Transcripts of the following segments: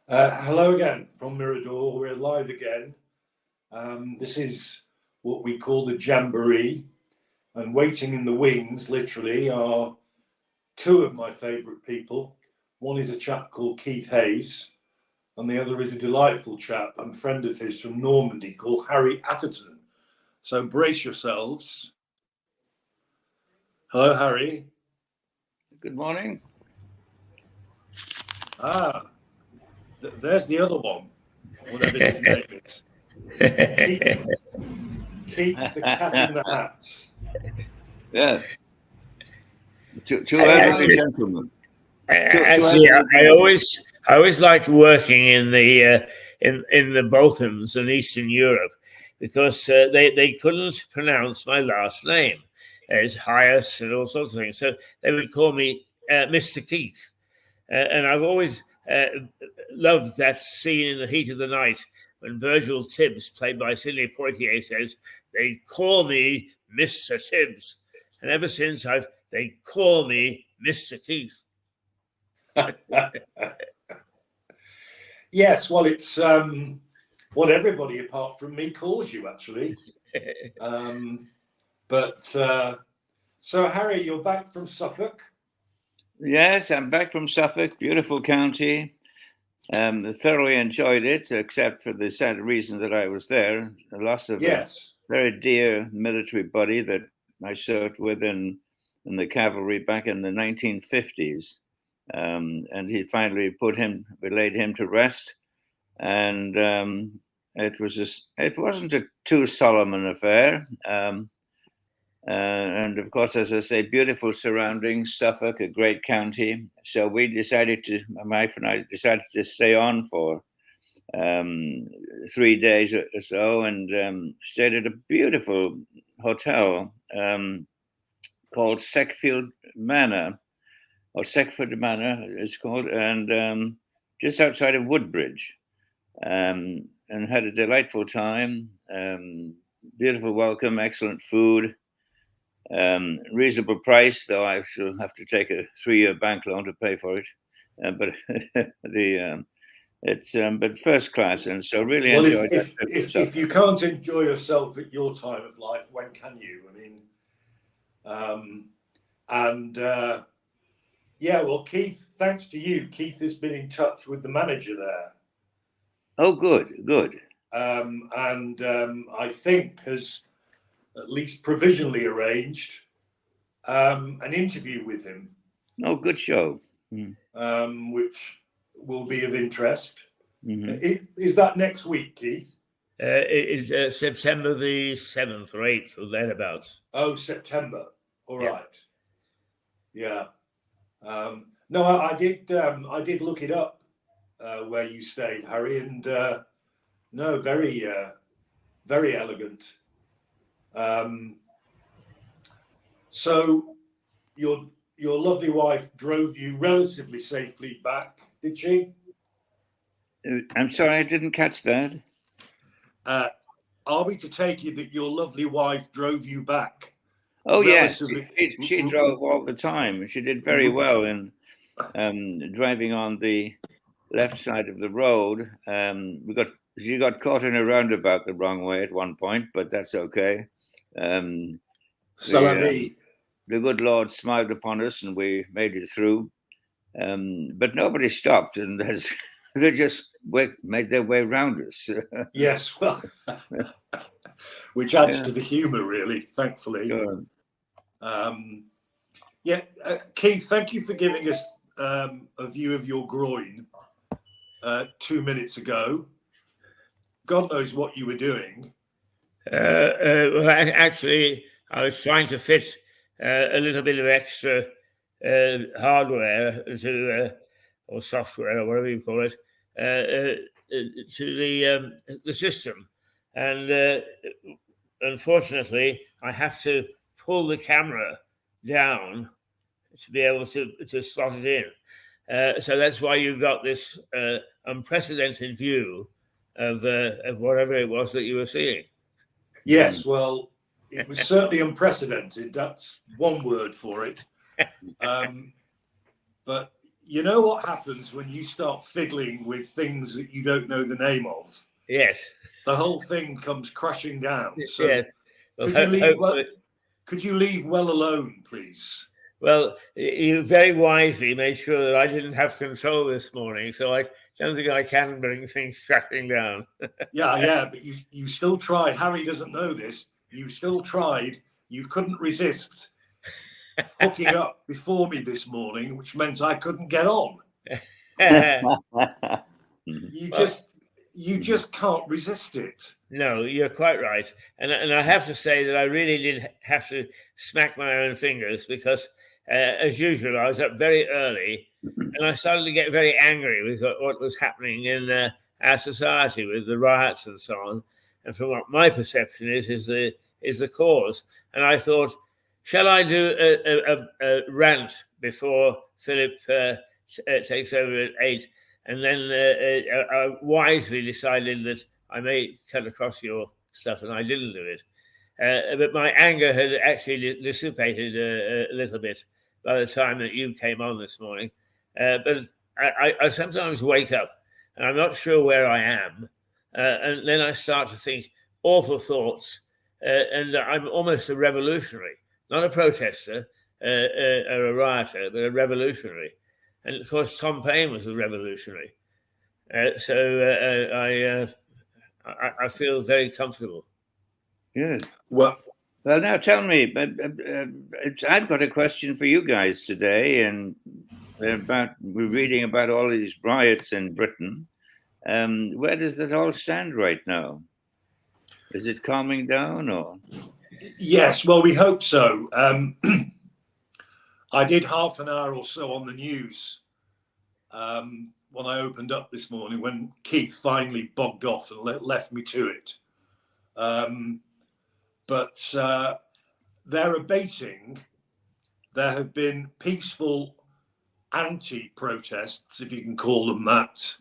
Hello again from Mirador. We're live again. This is what we call the Jamboree, and waiting in the wings, literally, are two of my favourite people. One is a chap called Keith Hayes, and the other is a delightful chap and friend of his from Normandy called Harry Atherton. So brace yourselves. Hello, Harry. Good morning. There's the other one, whatever his name is. Keith the Cat in the Hat. Yes. Two elderly gentlemen. Actually, I always liked working in the Balkans and Eastern Europe because they couldn't pronounce my last name. It's Hyas and all sorts of things, so they would call me Mr. Keith, and I've always loved that scene in The Heat of the Night when Virgil Tibbs, played by Sidney Poitier, says, "They call me Mr. Tibbs," and ever since they call me Mr. Keith. Yes, well, it's what everybody apart from me calls you, actually. So Harry, you're back from Suffolk? Yes, I'm back from Suffolk, beautiful county. Thoroughly enjoyed it, except for the sad reason that I was there, the loss of a very dear military buddy that I served with in the cavalry back in the 1950s. And he finally we laid him to rest. And it wasn't a too solemn an affair. And of course, as I say, beautiful surroundings, Suffolk, a great county. So my wife and I decided to stay on for 3 days or so, and stayed at a beautiful hotel called Seckford Manor, it's called, and just outside of Woodbridge, and had a delightful time. Beautiful welcome, excellent food. Reasonable price, though I shall have to take a 3-year bank loan to pay for it. But it's first class, and so really enjoyed it. If you can't enjoy yourself at your time of life, when can you? I mean, well, Keith, thanks to you, Keith has been in touch with the manager there. Oh, good. I think has at least provisionally arranged an interview with him. Oh, good show. Which will be of interest. Mm-hmm. Is that next week, Keith? It is September the 7th or 8th or thereabouts. Oh, September. All right. Yeah. No, I did look it up where you stayed, Harry, and no, very elegant. So your lovely wife drove you relatively safely back, did she? I'm sorry, I didn't catch that. Are we to take it that your lovely wife drove you back? Oh, yes. She drove all the time. She did very well in driving on the left side of the road. She got caught in a roundabout the wrong way at one point, but that's okay. The good Lord smiled upon us, and we made it through. But nobody stopped, and they just made their way around us. Yes, well, which adds to the humour, really, thankfully. Sure. Keith, thank you for giving us a view of your groin 2 minutes ago. God knows what you were doing. Well, actually, I was trying to fit a little bit of extra hardware or software or whatever you call it to the system, and unfortunately, I have to pull the camera down to be able to slot it in. So that's why you got this unprecedented view of whatever it was that you were seeing. Yes, well, It was certainly unprecedented. That's one word for it. But you know what happens when you start fiddling with things that you don't know the name of? Yes. The whole thing comes crashing down. So yes. Well, could you leave well alone, please? Well, you very wisely made sure that I didn't have control this morning, so I don't think I can bring things crashing down. yeah, but you still tried. Harry doesn't know this. You still tried. You couldn't resist hooking up before me this morning, which meant I couldn't get on. You just can't resist it. No, you're quite right. And I have to say that I really did have to smack my own fingers because, as usual, I was up very early and I started to get very angry with what was happening in our society with the riots and so on. And from what my perception is the cause. And I thought, shall I do a rant before Philip takes over at 8? And then I wisely decided that I may cut across your stuff, and I didn't do it. But my anger had actually dissipated a little bit by the time that you came on this morning. But I sometimes wake up, and I'm not sure where I am. And then I start to think awful thoughts. And I'm almost a revolutionary, not a protester or a rioter, but a revolutionary. And of course, Tom Paine was a revolutionary. So I feel very comfortable. Good. Well, now tell me, I've got a question for you guys today, and we're reading about all these riots in Britain. Where does that all stand right now? Is it calming down, or? Yes, well, we hope so. I did half an hour or so on the news when I opened up this morning, when Keith finally bogged off and left me to it. But they're abating. There have been peaceful anti-protests, if you can call them that,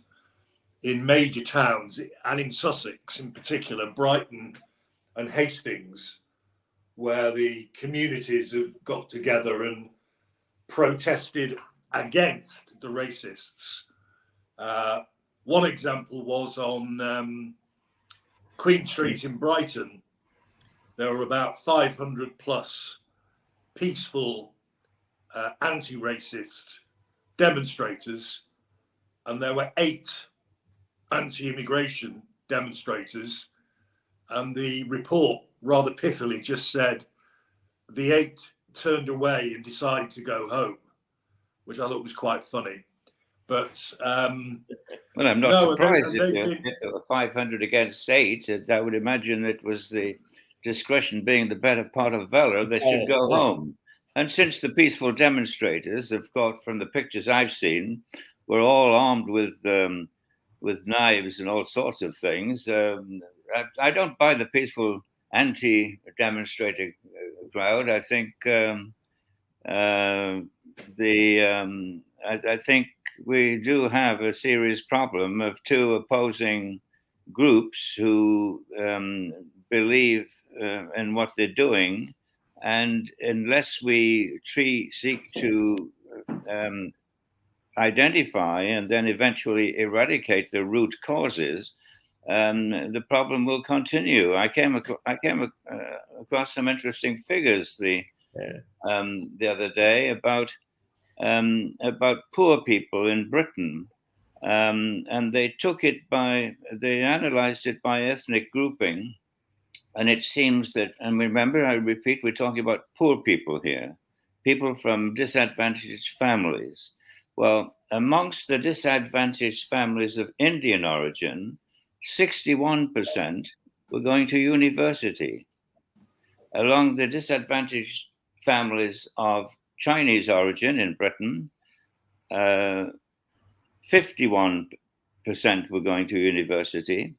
in major towns, and in Sussex in particular, Brighton and Hastings, where the communities have got together and protested against the racists. One example was on Queen Street in Brighton. There were about 500 plus peaceful anti-racist demonstrators, and there were 8 anti-immigration demonstrators, and the report rather pithily just said the 8 turned away and decided to go home, which I thought was quite funny. But well, I'm not surprised if there were 500 against 8. I would imagine it was the discretion being the better part of valor that should go home. And since the peaceful demonstrators, of course, from the pictures I've seen, were all armed with knives and all sorts of things, I don't buy the peaceful anti-demonstrator crowd. I think I think we do have a serious problem of 2 opposing groups who believe in what they're doing, and unless we seek to identify and then eventually eradicate the root causes, the problem will continue. I came across some interesting figures the other day about poor people in Britain, and they analyzed it by ethnic grouping, and it seems that, and remember, I repeat, we're talking about poor people here, people from disadvantaged families. Well, amongst the disadvantaged families of Indian origin, 61% were going to university. Along the disadvantaged families of Chinese origin in Britain, 51% were going to university.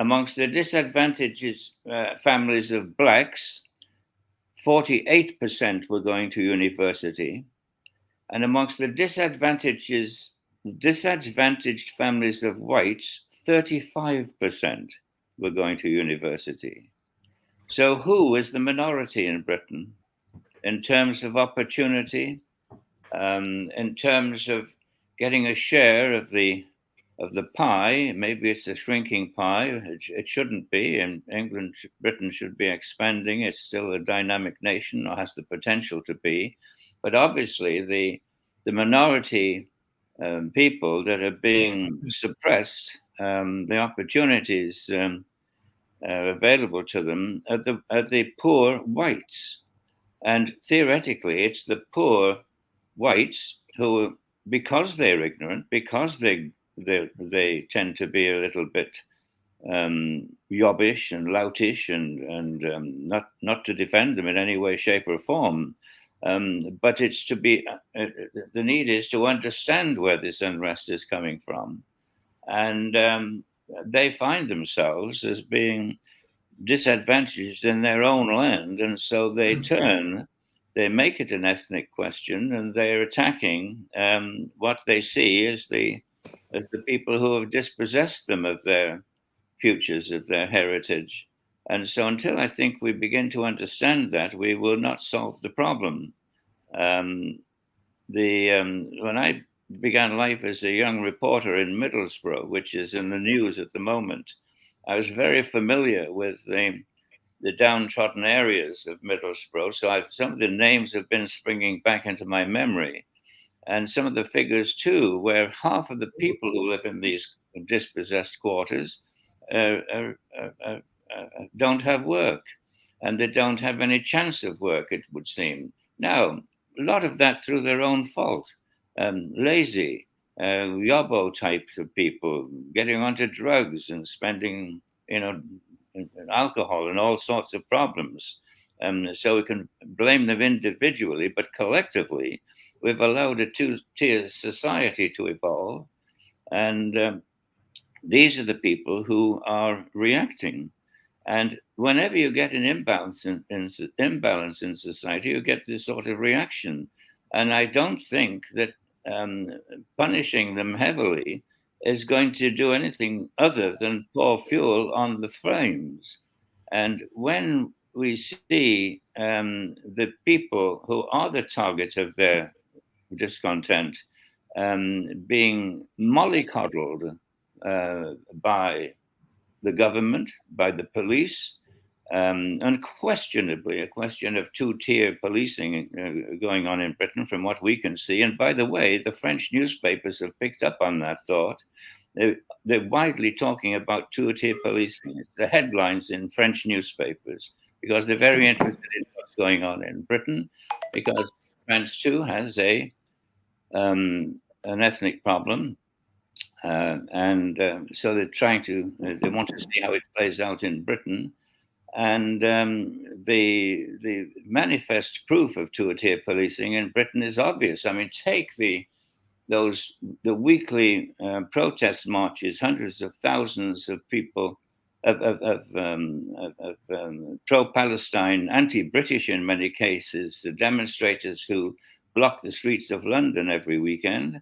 Amongst the disadvantaged families of blacks, 48% were going to university. And amongst the disadvantaged families of whites, 35% were going to university. So who is the minority in Britain in terms of opportunity, in terms of getting a share of the pie? Maybe it's a shrinking pie. It shouldn't be. And Britain should be expanding. It's still a dynamic nation, or has the potential to be. But obviously, the minority people that are being suppressed, the opportunities available to them are the poor whites. And theoretically, it's the poor whites who, because they're ignorant, because they tend to be a little bit yobbish and loutish, and not to defend them in any way, shape, or form, but it's to be the need is to understand where this unrest is coming from, and they find themselves as being disadvantaged in their own land, and so they make it an ethnic question, and they're attacking what they see as the people who have dispossessed them of their futures, of their heritage. And so until I think we begin to understand that, we will not solve the problem. When I began life as a young reporter in Middlesbrough, which is in the news at the moment, I was very familiar with the downtrodden areas of Middlesbrough. So some of the names have been springing back into my memory. And some of the figures too, where half of the people who live in these dispossessed quarters don't have work, and they don't have any chance of work, it would seem. Now, a lot of that through their own fault. Lazy, yobbo types of people getting onto drugs and spending, alcohol and all sorts of problems. So we can blame them individually, but collectively, we've allowed a two-tier society to evolve. And these are the people who are reacting. And whenever you get an imbalance in society, you get this sort of reaction. And I don't think that punishing them heavily is going to do anything other than pour fuel on the flames. And when we see the people who are the target of their discontent being mollycoddled by the government, by the police, unquestionably a question of two-tier policing going on in Britain from what we can see. And by the way, the French newspapers have picked up on that thought. They're widely talking about two-tier policing. It's the headlines in French newspapers because they're very interested in what's going on in Britain, because France too has an ethnic problem. So they're they want to see how it plays out in Britain. And the manifest proof of two-tier policing in Britain is obvious. I mean, take the weekly protest marches, hundreds of thousands of people, of pro-Palestine, anti-British in many cases, demonstrators who block the streets of London every weekend.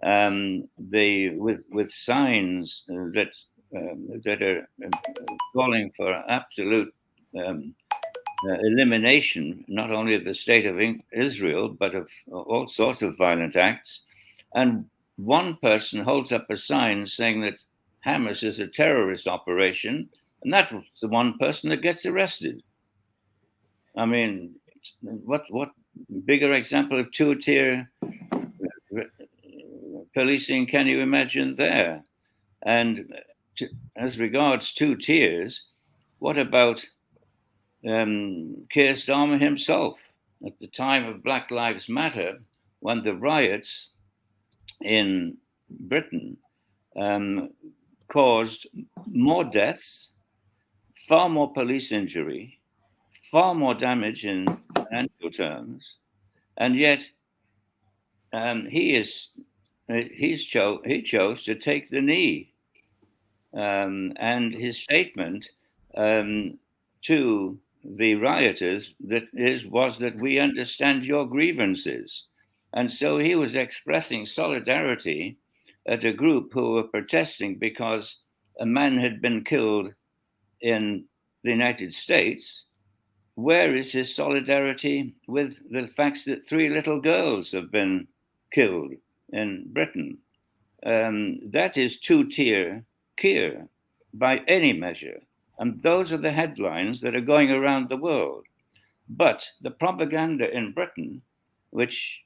With signs that are calling for absolute elimination, not only of the state of Israel, but of all sorts of violent acts. And one person holds up a sign saying that Hamas is a terrorist operation, and that's the one person that gets arrested. I mean, what bigger example of two-tier policing can you imagine there? And as regards two tiers, what about Keir Starmer himself? At the time of Black Lives Matter, when the riots in Britain caused more deaths, far more police injury, far more damage in financial terms, and yet he chose to take the knee. And his statement to the rioters was that we understand your grievances. And so he was expressing solidarity at a group who were protesting because a man had been killed in the United States, where is his solidarity with the facts that 3 little girls have been killed in Britain? That is 2-tier Keir by any measure. And those are the headlines that are going around the world. But the propaganda in Britain, which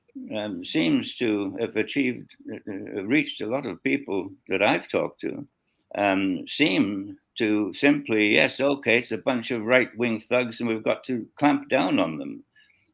seems to have reached a lot of people that I've talked to, seem to simply, yes, okay, it's a bunch of right-wing thugs and we've got to clamp down on them.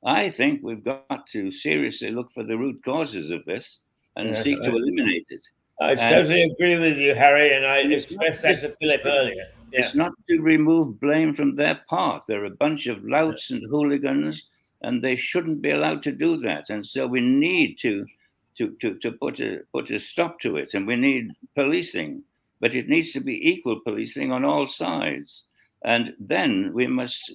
I think we've got to seriously look for the root causes of this and seek to eliminate it. I totally agree with you, Harry, and I expressed that to Philip earlier. Yeah. It's not to remove blame from their part. They're a bunch of louts and hooligans, and they shouldn't be allowed to do that. And so we need to put a stop to it, and we need policing, but it needs to be equal policing on all sides. And then we must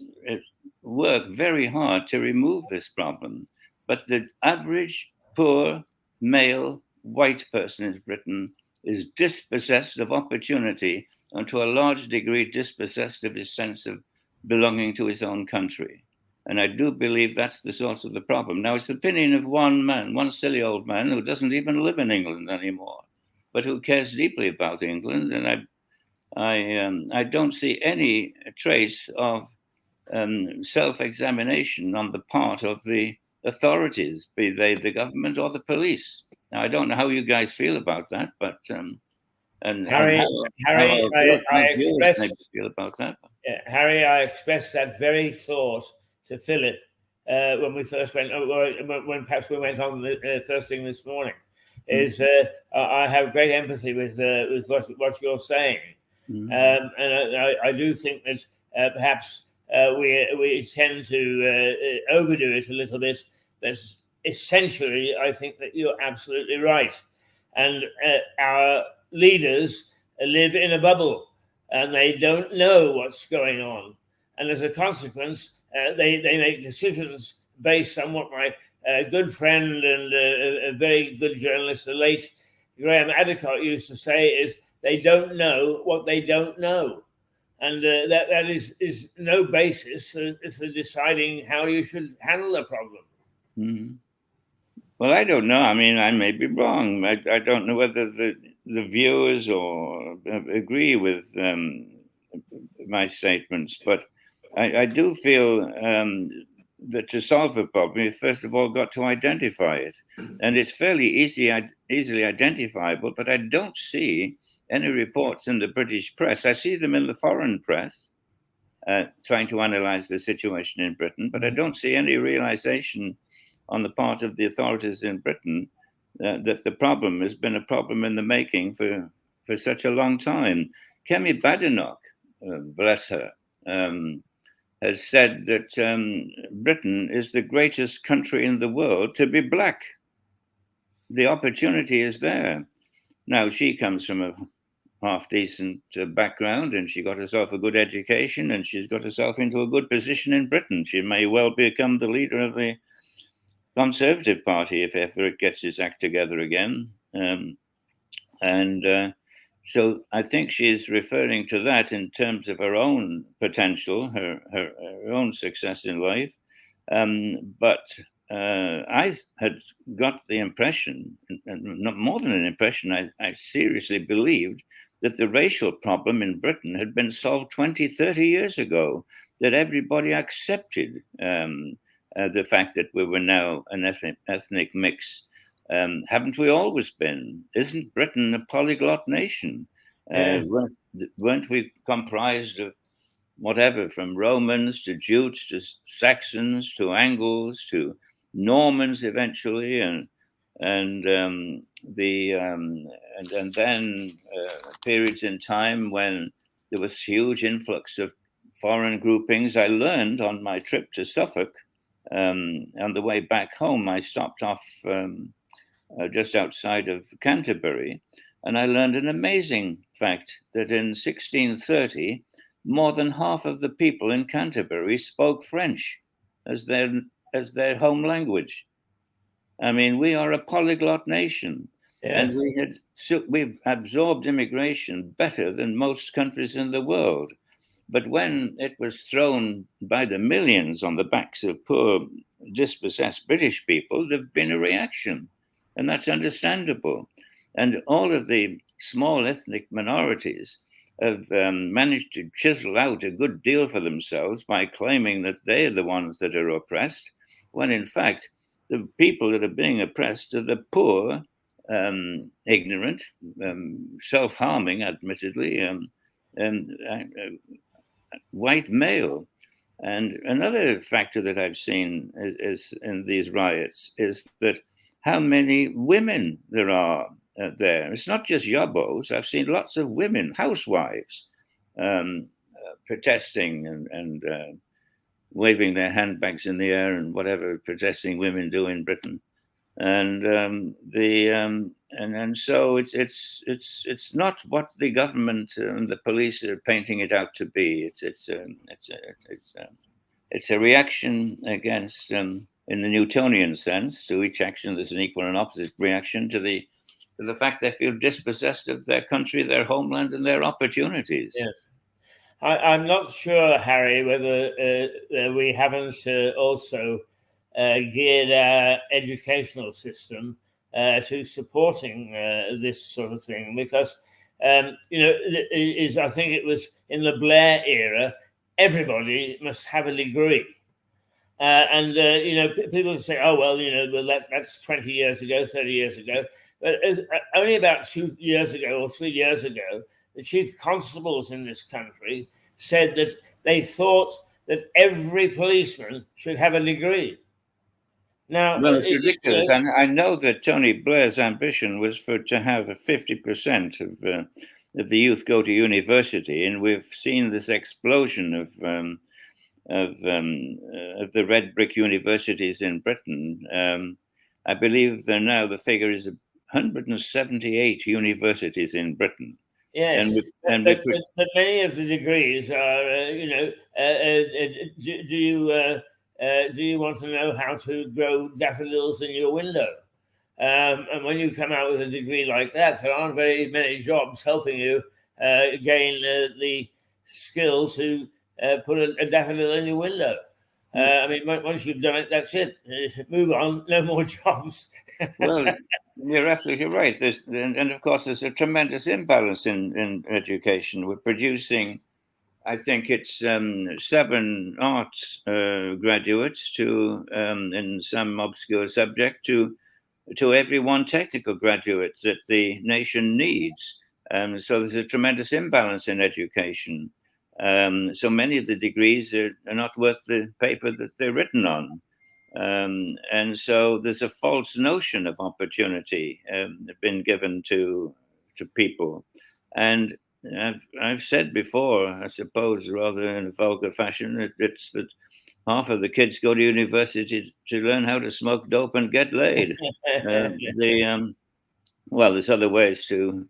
work very hard to remove this problem. But the average poor male white person in Britain is dispossessed of opportunity and to a large degree dispossessed of his sense of belonging to his own country. And I do believe that's the source of the problem. Now, it's the opinion of one man, one silly old man who doesn't even live in England anymore, but who cares deeply about England. And I don't see any trace of self-examination on the part of the authorities, be they the government or the police. Now, I don't know how you guys feel about that, but Harry, I expressed that very thought to Philip when we first went, when perhaps we went on the first thing this morning. Is I have great empathy with what you're saying, and I do think that perhaps we tend to overdo it a little bit. But essentially, I think that you're absolutely right, and our leaders live in a bubble, and they don't know what's going on, and as a consequence, they make decisions based on what my good friend and a very good journalist, the late Graham Adicott, used to say: is they don't know what they don't know. And that is no basis for deciding how you should handle a problem. Mm-hmm. Well, I don't know. I mean, I may be wrong. I don't know whether the viewers or agree with my statements, but I do feel that to solve a problem, you first of all got to identify it. And it's fairly easily identifiable, but I don't see any reports in the British press. I see them in the foreign press, trying to analyze the situation in Britain, but I don't see any realization on the part of the authorities in Britain that the problem has been a problem in the making for such a long time. Kemi Badenoch, bless her, has said that Britain is the greatest country in the world to be black. The opportunity is there. Now, she comes from a half-decent background, and she got herself a good education, and she's got herself into a good position in Britain. She may well become the leader of the Conservative Party if ever it gets its act together again. So I think she's referring to that in terms of her own potential, her own success in life. But I had got the impression, and not more than an impression, I seriously believed that the racial problem in Britain had been solved 20, 30 years ago, that everybody accepted the fact that we were now an ethnic mix. Haven't we always been? Isn't Britain a polyglot nation? Weren't we comprised of whatever, from Romans to Jutes to Saxons to Angles to Normans eventually, and then periods in time when there was huge influx of foreign groupings. I learned on my trip to Suffolk, on the way back home, I stopped off just outside of Canterbury, and I learned an amazing fact that in 1630, more than half of the people in Canterbury spoke French as their home language. I mean, we are a polyglot nation, and we've absorbed immigration better than most countries in the world. But when it was thrown by the millions on the backs of poor, dispossessed British people, there's been a reaction. And that's understandable. And all of the small ethnic minorities have managed to chisel out a good deal for themselves by claiming that they're the ones that are oppressed, when in fact, the people that are being oppressed are the poor, ignorant, self-harming, admittedly, white male. And another factor that I've seen is in these riots is that how many women there are there. It's not just yobos. I've seen lots of women, housewives, protesting and waving their handbags in the air and whatever protesting women do in Britain. And so it's not what the government and the police are painting it out to be. It's a reaction against, in the Newtonian sense, to each action there's an equal and opposite reaction to the fact they feel dispossessed of their country, their homeland, and their opportunities. Yes. I'm not sure, Harry, whether we haven't also geared our educational system to supporting this sort of thing, because I think it was in the Blair era, everybody must have a degree, people say, oh well, that's 20 years ago, 30 years ago, but only about 2 years ago or 3 years ago, the chief constables in this country said that they thought that every policeman should have a degree. Now, well, it's ridiculous. And I know that Tony Blair's ambition was to have 50% of the youth go to university, and we've seen this explosion of the red brick universities in Britain. I believe the figure is 178 universities in Britain. Yes, but many of the degrees are, do you want to know how to grow daffodils in your window? And when you come out with a degree like that, there aren't very many jobs helping you gain the skill to put a daffodil in your window. Once you've done it, that's it. Move on, no more jobs. Well, you're absolutely right. And of course, there's a tremendous imbalance in education. We're producing, I think it's 7 arts graduates in some obscure subject to every 1 technical graduate that the nation needs. So there's a tremendous imbalance in education. So many of the degrees are not worth the paper that they're written on. And so there's a false notion of opportunity been given to people. And I've said before, I suppose, rather in a vulgar fashion, it's that half of the kids go to university to learn how to smoke dope and get laid. Well, there's other ways to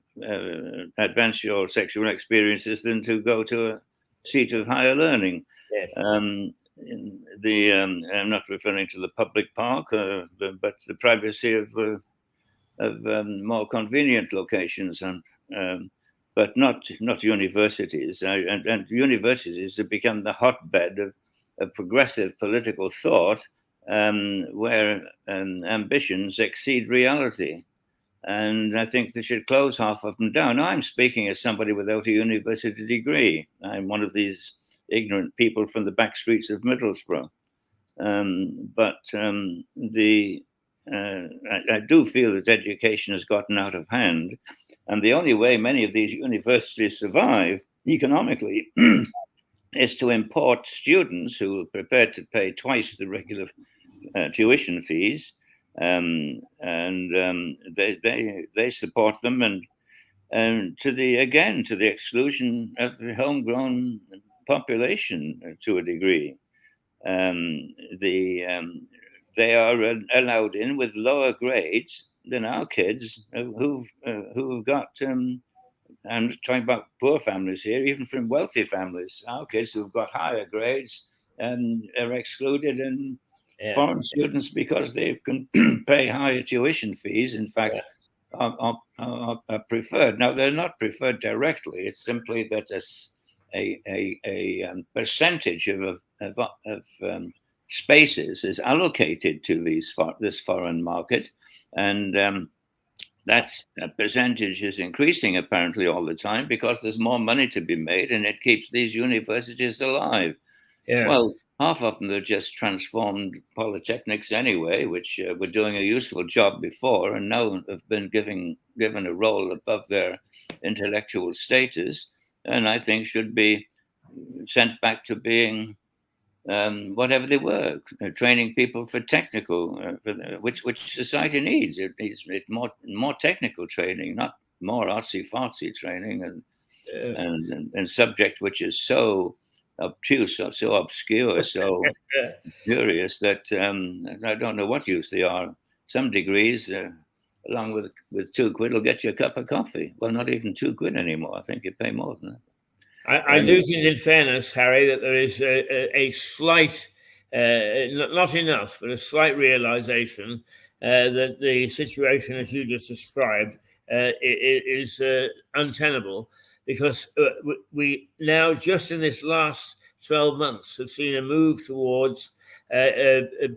advance your sexual experiences than to go to a seat of higher learning. Yes. I'm not referring to the public park, but the privacy of more convenient locations, but not universities. And universities have become the hotbed of progressive political thought, where ambitions exceed reality. And I think they should close half of them down. Now, I'm speaking as somebody without a university degree. I'm one of these ignorant people from the back streets of Middlesbrough. I do feel that education has gotten out of hand. And the only way many of these universities survive economically is to import students who are prepared to pay twice the regular tuition fees. They support them, and to the exclusion of the homegrown population to a degree. They are allowed in with lower grades than our kids who've got. I'm talking about poor families here, even from wealthy families. Our kids who've got higher grades are excluded, and foreign students, because they can pay higher tuition fees, in fact, are preferred. Now, they're not preferred directly. It's simply that percentage of spaces is allocated to this foreign market, and that percentage is increasing apparently all the time because there's more money to be made, and it keeps these universities alive. Yeah. Well, half of them are just transformed polytechnics anyway, which were doing a useful job before and now have been given a role above their intellectual status, and I think should be sent back to being whatever they were, training people for technical, which society needs. It needs more technical training, not more artsy-fartsy training and subject which is so obtuse, so obscure, so curious that I don't know what use they are. Some degrees, along with £2, will get you a cup of coffee. Well, not even £2 anymore. I think you pay more than that. I do think, in fairness, Harry, that there is a slight, not enough, but a slight realization that the situation, as you just described, is untenable, because we now, just in this last 12 months, have seen a move towards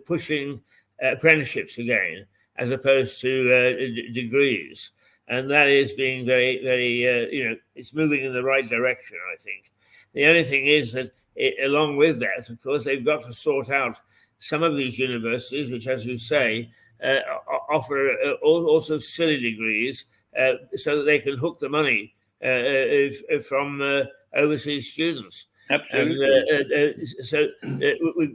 pushing apprenticeships again, as opposed to degrees. And that is being very, very, it's moving in the right direction, I think. The only thing is that along with that, of course, they've got to sort out some of these universities, which, as you say, offer also silly degrees so that they can hook the money from overseas students. Absolutely. So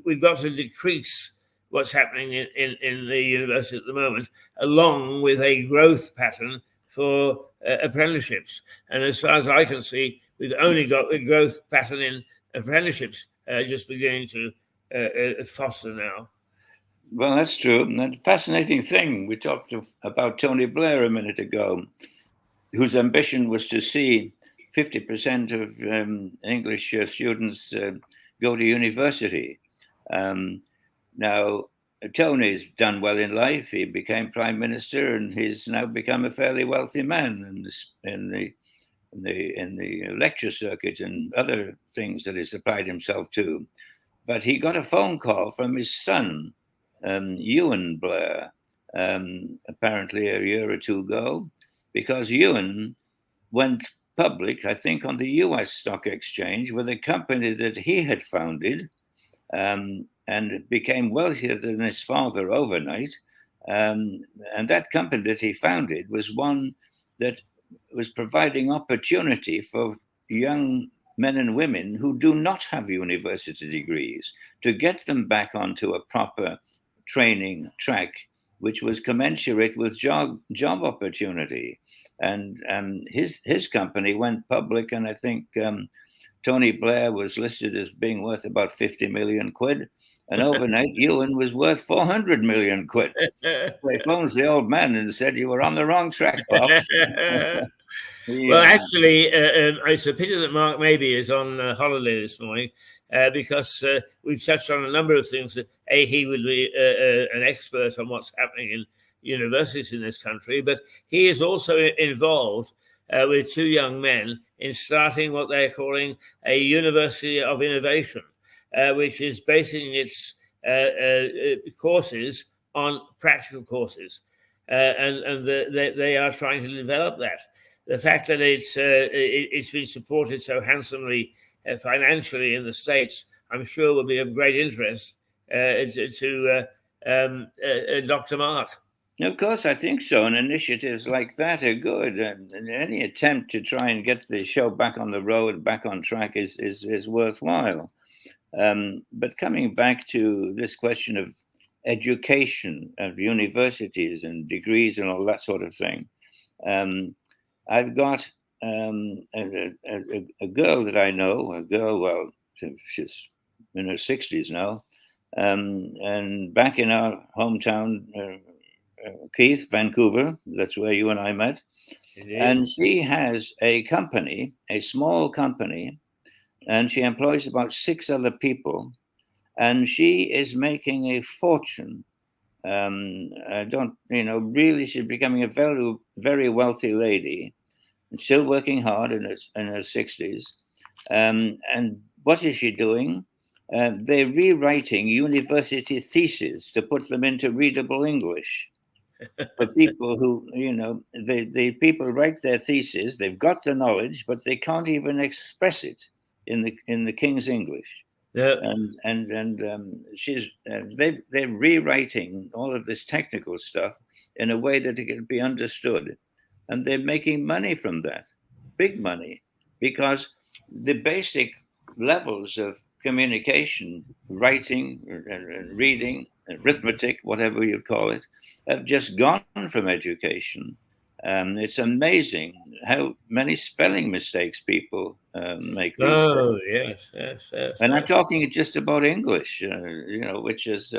we've got to decrease what's happening in the university at the moment, along with a growth pattern for apprenticeships. And as far as I can see, we've only got the growth pattern in apprenticeships just beginning to foster now. Well, that's true. And a fascinating thing, we talked about Tony Blair a minute ago, whose ambition was to see 50% of English students go to university. Now, Tony's done well in life. He became prime minister, and he's now become a fairly wealthy man in the lecture circuit and other things that he's applied himself to. But he got a phone call from his son, Ewan Blair, apparently a year or two ago, because Ewan went public, I think, on the US stock exchange with a company that he had founded, and became wealthier than his father overnight. And that company that he founded was one that was providing opportunity for young men and women who do not have university degrees to get them back onto a proper training track, which was commensurate with job opportunity. And his company went public, and I think Tony Blair was listed as being worth about 50 million quid. And overnight, Ewan was worth 400 million quid. He phones the old man and said, "You were on the wrong track, Pops." Well, actually, it's a pity that Mark maybe is on holiday this morning, because we've touched on a number of things that, he would be an expert on what's happening in universities in this country, but he is also involved with two young men in starting what they're calling a University of Innovation, which is basing its courses on practical courses. And they are trying to develop that. The fact that it's been supported so handsomely financially in the States, I'm sure will be of great interest to Dr. Mark. Of course, I think so. And initiatives like that are good. And any attempt to try and get the show back on the road, back on track is worthwhile. But coming back to this question of education, of universities and degrees and all that sort of thing, I've got a girl that I know, well, she's in her 60s now, and back in our hometown, Keith, Vancouver, that's where you and I met. And she has a company, a small company, and she employs about 6 other people, and she is making a fortune. Really, she's becoming a very, very wealthy lady, and still working hard in her 60s. And what is she doing? They're rewriting university theses to put them into readable English. For people who, the people write their thesis, they've got the knowledge, but they can't even express it in the King's English. Yeah. And they're rewriting all of this technical stuff in a way that it can be understood, and they're making money from that, big money, because the basic levels of communication, writing and reading, arithmetic, whatever you call it, have just gone from education. It's amazing how many spelling mistakes people make these days. Yes. And I'm talking just about English, which is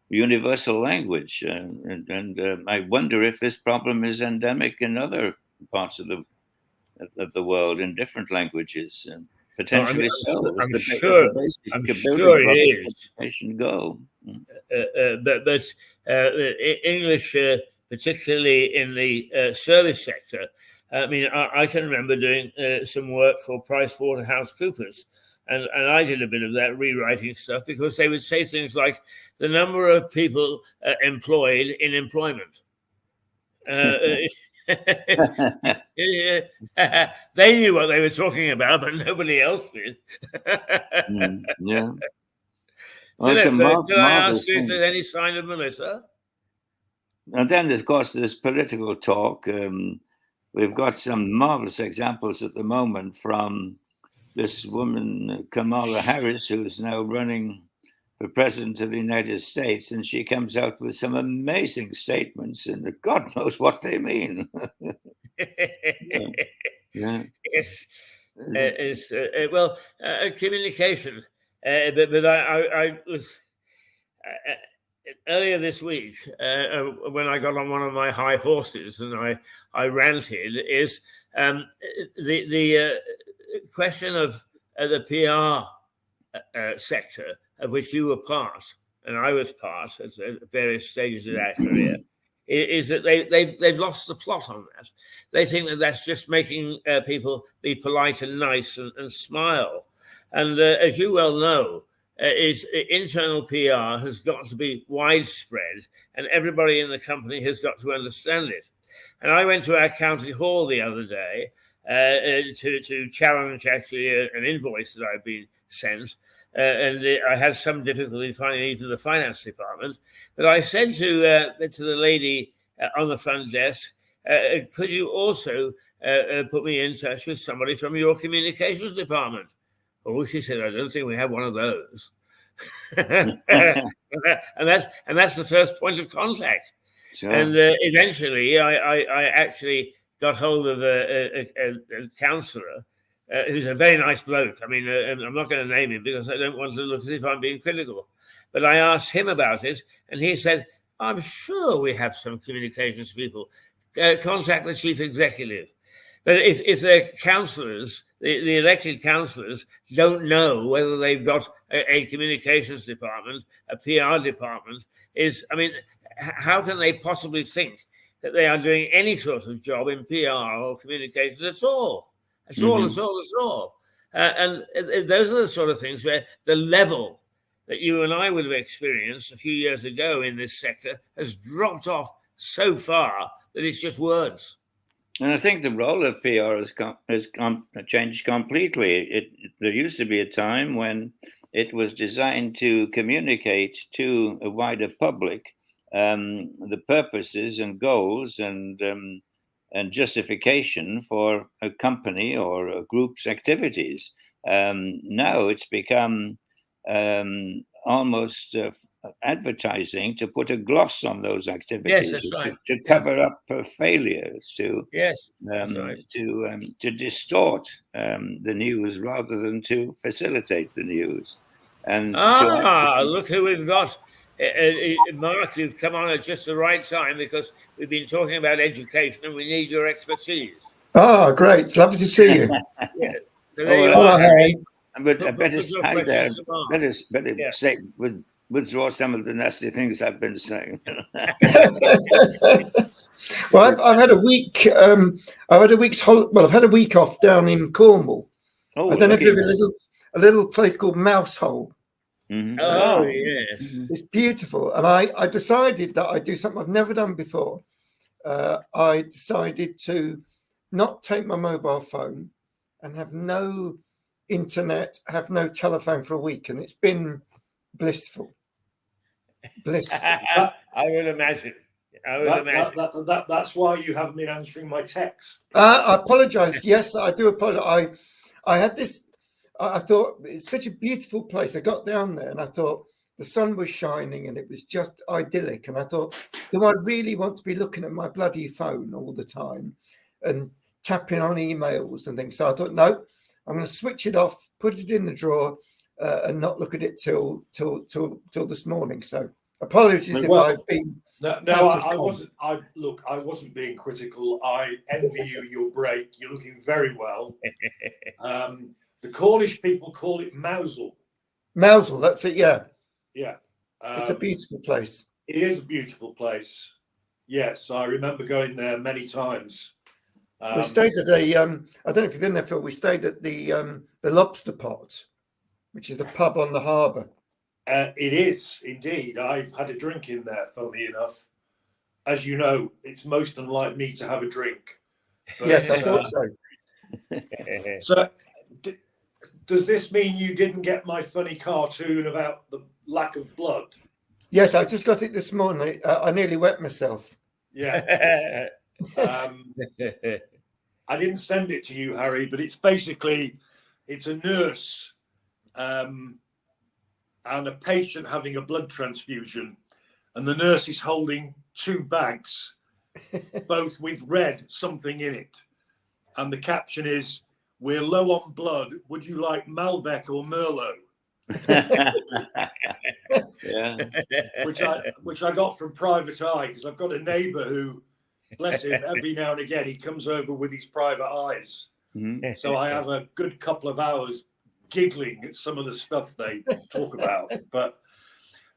universal language. And I wonder if this problem is endemic in other parts of the world in different languages. Potentially so. I'm sure it is. Go. But English, particularly in the service sector, I mean, I can remember doing some work for PricewaterhouseCoopers, and I did a bit of that rewriting stuff, because they would say things like the number of people employed in employment. They knew what they were talking about, but nobody else did. Yeah. Well, Philip, could I ask you if there's any sign of Melissa? And then, of course, there's political talk. We've got some marvelous examples at the moment from this woman, Kamala Harris, who's now running for president of the United States, and she comes out with some amazing statements, and God knows what they mean. Yeah. Yes. Communication. But I was earlier this week when I got on one of my high horses and I ranted, is the question of the PR sector, of which you were part and I was part at various stages of our career, is that they've lost the plot on that. They think that that's just making people be polite and nice and smile. And as you well know, internal PR has got to be widespread, and everybody in the company has got to understand it. And I went to our county hall the other day to challenge actually an invoice that I'd been sent, and I had some difficulty finding even the finance department. But I said to the lady on the front desk, could you also put me in touch with somebody from your communications department? Oh, she said, I don't think we have one of those. and that's the first point of contact. Sure. And eventually I actually got hold of a counsellor who's a very nice bloke. I mean, I'm not going to name him because I don't want to look as if I'm being critical. But I asked him about it, and he said, I'm sure we have some communications people. Contact the chief executive. But if their councillors, the elected councillors, don't know whether they've got a communications department, a PR department, how can they possibly think that they are doing any sort of job in PR or communications at all? At all. And those are the sort of things where the level that you and I would have experienced a few years ago in this sector has dropped off so far that it's just words. And I think the role of PR has changed completely. There used to be a time when it was designed to communicate to a wider public the purposes and goals and justification for a company or a group's activities. Now it's become almost advertising to put a gloss on those activities. Yes, that's right. To cover up failures, to distort the news rather than to facilitate the news. And look who we've got. Mark, you've come on at just the right time because we've been talking about education and we need your expertise. Oh, great. It's lovely to see you. Yeah. So there you are. But I better say, withdraw some of the nasty things I've been saying. Well, I've had a week. I've had a week off down in Cornwall, Oh, I don't know if lucky. you've a little place called Mousehole. Mhm. Oh, Oh, yeah. It's beautiful, and I decided that I'd do something I've never done before. I decided to not take my mobile phone and have no internet, have no telephone for a week, and it's been blissful. Blissful. I would imagine. I would imagine. That's why you haven't been answering my text. I apologize. Yes, I do apologize. I had this. I thought it's such a beautiful place. I got down there and I thought the sun was shining and it was just idyllic. And I thought, do I really want to be looking at my bloody phone all the time and tapping on emails and things? So I thought, no, I'm going to switch it off, put it in the drawer, and not look at it till this morning. So apologies if I've been. No, I wasn't. I wasn't being critical. I envy you your break. You're looking very well. The Cornish people call it Mousel. Mousel, that's it. Yeah, yeah. It's a beautiful place. It is a beautiful place. Yes, I remember going there many times. We stayed at a. I don't know if you've been there, Phil. We stayed at the Lobster Pot, which is the pub on the harbour. It is indeed. I've had a drink in there, funnily enough. As you know, it's most unlike me to have a drink. But, yes, I thought so. So, does this mean you didn't get my funny cartoon about the lack of blood? Yes, I just got it this morning. I nearly wet myself. Yeah. I didn't send it to you, Harry, but it's a nurse and a patient having a blood transfusion, and the nurse is holding 2 bags, both with red something in it. And the caption is, "We're low on blood. Would you like Malbec or Merlot?" Yeah. Which I got from Private Eye, because I've got a neighbour who, bless him, every now and again he comes over with his private eyes. Mm-hmm. So I have a good couple of hours giggling at some of the stuff they talk about. But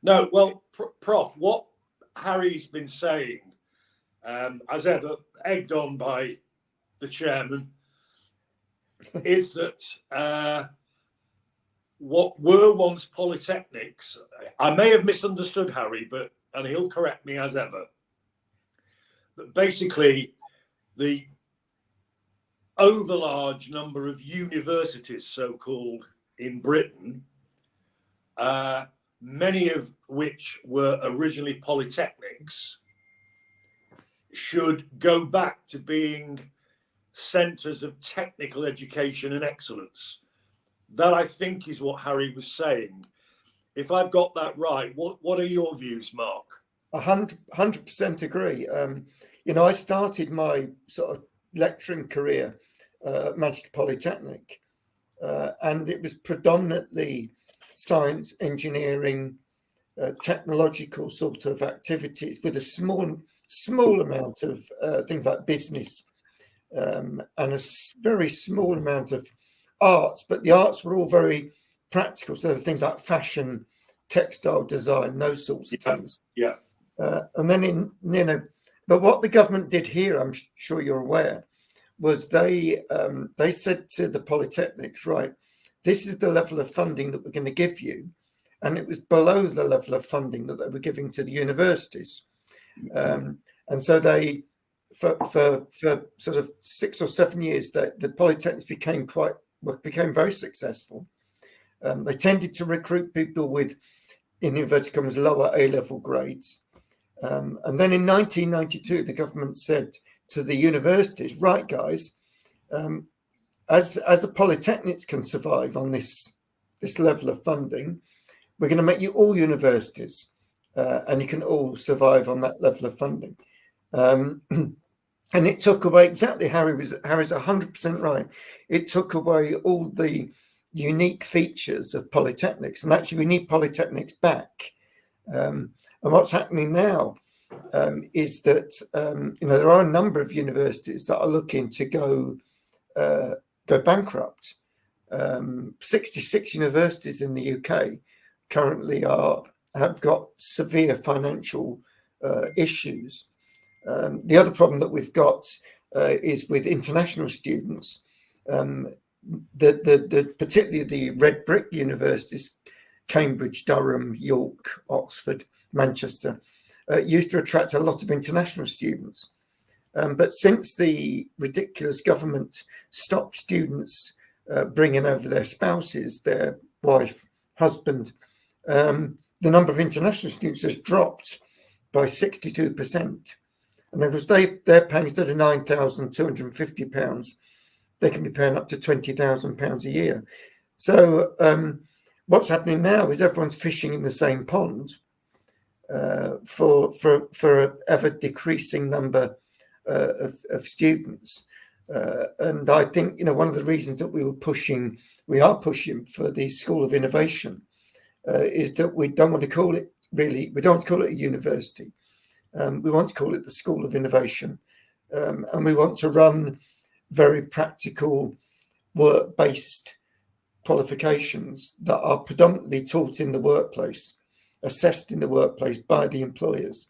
no, well, Prof, what Harry's been saying, as ever, egged on by the chairman, is that what were once polytechnics, I may have misunderstood Harry, and he'll correct me as ever, but basically the overlarge number of universities, so-called, in Britain, many of which were originally polytechnics, should go back to being centres of technical education and excellence. That, I think, is what Harry was saying. If I've got that right, what are your views, Mark? 100% agree. I started my sort of lecturing career at Manchester Polytechnic, and it was predominantly science, engineering, technological sort of activities, with a small amount of things like business, and a very small amount of arts. But the arts were all very practical, so things like fashion, textile design, those sorts of things. Yeah. And then but what the government did here, I'm sure you're aware, was they said to the polytechnics, right, this is the level of funding that we're going to give you, and it was below the level of funding that they were giving to the universities, and so they, for sort of 6 or 7 years, that the polytechnics became very successful. They tended to recruit people with, in inverted commas, lower A-level grades. And then in 1992, the government said to the universities, right, guys, as the polytechnics can survive on this level of funding, we're going to make you all universities, and you can all survive on that level of funding. And it took away, exactly, Harry's 100% right. It took away all the unique features of polytechnics, and actually we need polytechnics back. And what's happening now is that there are a number of universities that are looking to go bankrupt. 66 universities in the UK currently have got severe financial issues. The other problem that we've got is with international students. particularly the red brick universities, Cambridge, Durham, York, Oxford, Manchester, used to attract a lot of international students. But since the ridiculous government stopped students bringing over their spouses, their wife, husband, the number of international students has dropped by 62%. And because they're paying, instead of £9,250, they can be paying up to £20,000 a year. So what's happening now is everyone's fishing in the same pond for an ever decreasing number of students. And I think, one of the reasons that we are pushing for the School of Innovation is that we don't want to call it a university. We want to call it the School of Innovation. And we want to run very practical, work-based qualifications that are predominantly taught in the workplace, assessed in the workplace by the employers,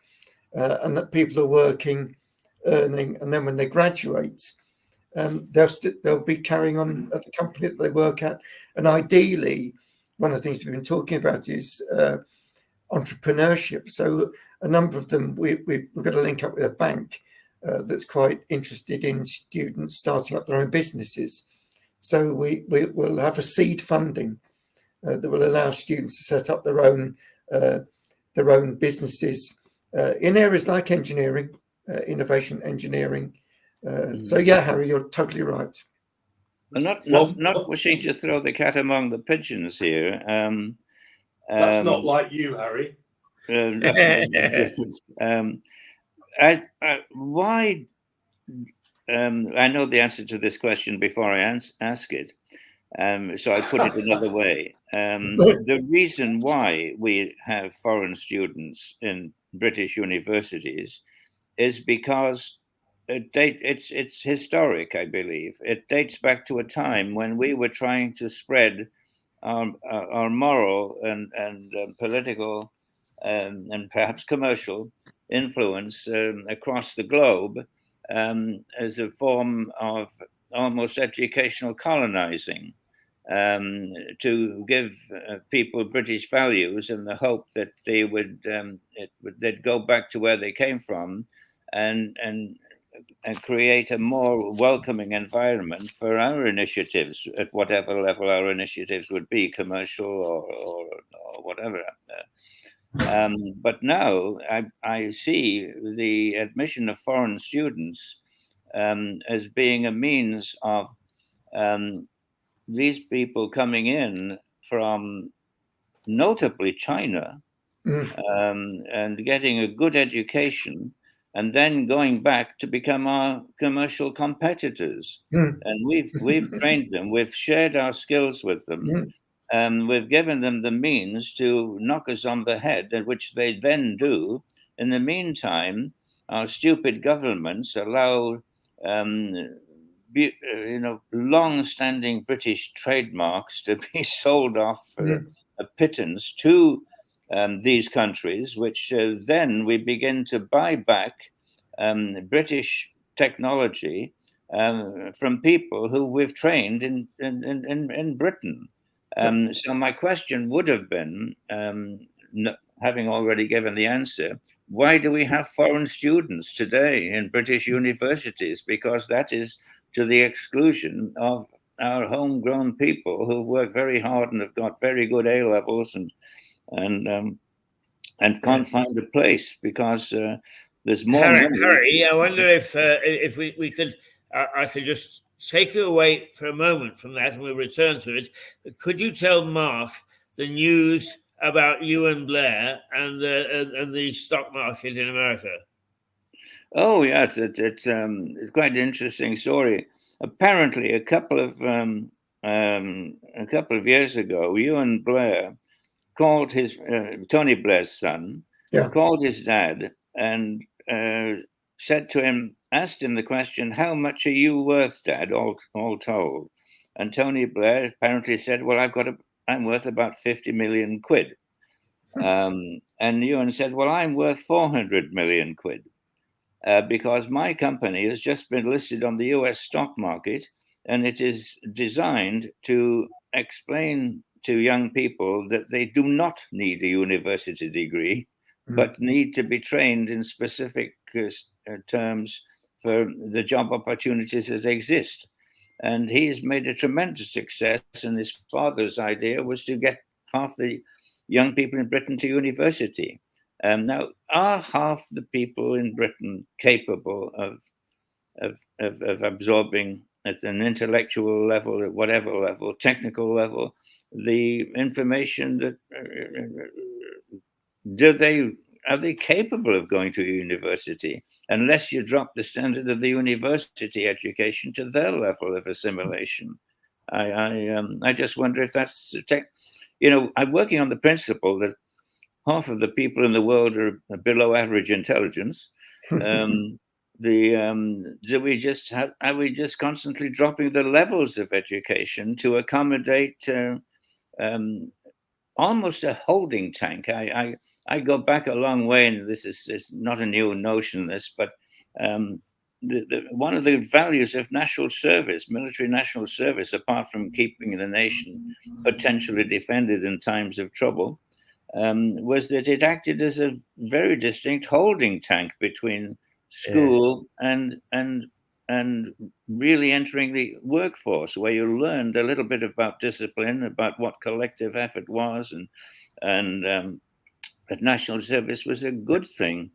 and that people are working, earning, and then when they graduate, they'll be carrying on at the company that they work at. And ideally, one of the things we've been talking about is entrepreneurship. So a number of them, we've got to link up with a bank that's quite interested in students starting up their own businesses. So we will have a seed funding that will allow students to set up their own businesses in areas like engineering, innovation engineering. So yeah, Harry, you're totally right. I'm not wishing to throw the cat among the pigeons here. That's not like you, Harry. Why? I know the answer to this question before I ask it, so I put it another way. The reason why we have foreign students in British universities is because it's historic, I believe. It dates back to a time when we were trying to spread our moral and political and perhaps commercial influence across the globe as a form of almost educational colonizing, to give people British values in the hope that they'd go back to where they came from and create a more welcoming environment for our initiatives at whatever level our initiatives would be, commercial or whatever. But now I see the admission of foreign students as being a means of these people coming in from notably China and getting a good education and then going back to become our commercial competitors. And we've trained them, we've shared our skills with them. We've given them the means to knock us on the head, which they then do. In the meantime, our stupid governments allow, long-standing British trademarks to be sold off for a pittance to these countries, which then we begin to buy back British technology from people who we've trained in Britain. So my question would have been, having already given the answer, why do we have foreign students today in British universities? Because that is to the exclusion of our homegrown people who work very hard and have got very good A levels and can't find a place because there's more money. Harry, I wonder if we could, I could just take you away for a moment from that and we'll return to it. Could you tell Mark the news about you and Blair and the stock market in America? Oh yes, it's quite an interesting story. Apparently, a couple of years ago, Ewan Blair called his Tony Blair's son, called his dad and said to him, asked him the question, "How much are you worth, Dad, all told?" And Tony Blair apparently said, "Well, I'm worth about 50 million quid." And Ewan said, "Well, I'm worth 400 million quid because my company has just been listed on the US stock market and it is designed to explain to young people that they do not need a university degree, but need to be trained in specific terms for the job opportunities that exist. And he's made a tremendous success, and his father's idea was to get half the young people in Britain to university. Now, are half the people in Britain capable of absorbing at an intellectual level, at whatever level, technical level, the information that are they capable of going to university, unless you drop the standard of the university education to their level of assimilation? I just wonder if that's I'm working on the principle that half of the people in the world are below average intelligence. Are we just constantly dropping the levels of education to accommodate almost a holding tank? I go back a long way, and this is not a new notion, but one of the values of national service, military national service, apart from keeping the nation potentially defended in times of trouble, was that it acted as a very distinct holding tank between school and really entering the workforce, where you learned a little bit about discipline, about what collective effort was, and that national service was a good thing.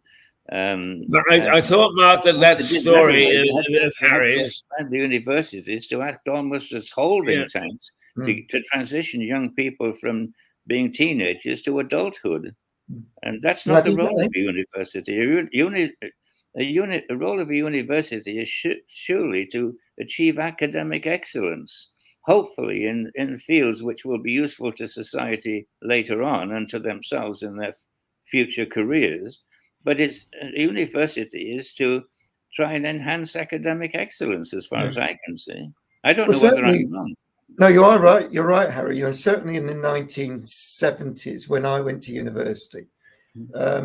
I thought, Mark, that story of Harry's and the universities to act almost as holding tanks to transition young people from being teenagers to adulthood, and that's not the role of a university. A role of a university is surely to achieve academic excellence, hopefully in fields which will be useful to society later on and to themselves in their future careers. But a university is to try and enhance academic excellence, as far as I can see. I don't know whether I'm wrong. No, you are right. You're right, Harry. Certainly in the 1970s, when I went to university, I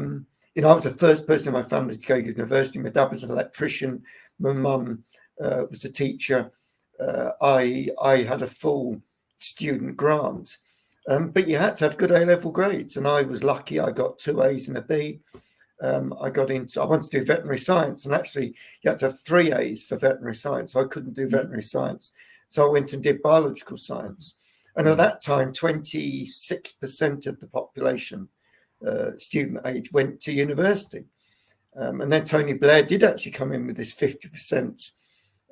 was the first person in my family to go to university. My dad was an electrician. My mum was a teacher. I had a full student grant, but you had to have good A-level grades, and I was lucky. I got 2 A's and a B. I wanted to do veterinary science, and actually you had to have 3 A's for veterinary science. So I couldn't do veterinary science. So I went and did biological science. And at that time, 26% of the population, student age, went to university. And then Tony Blair did actually come in with this 50%.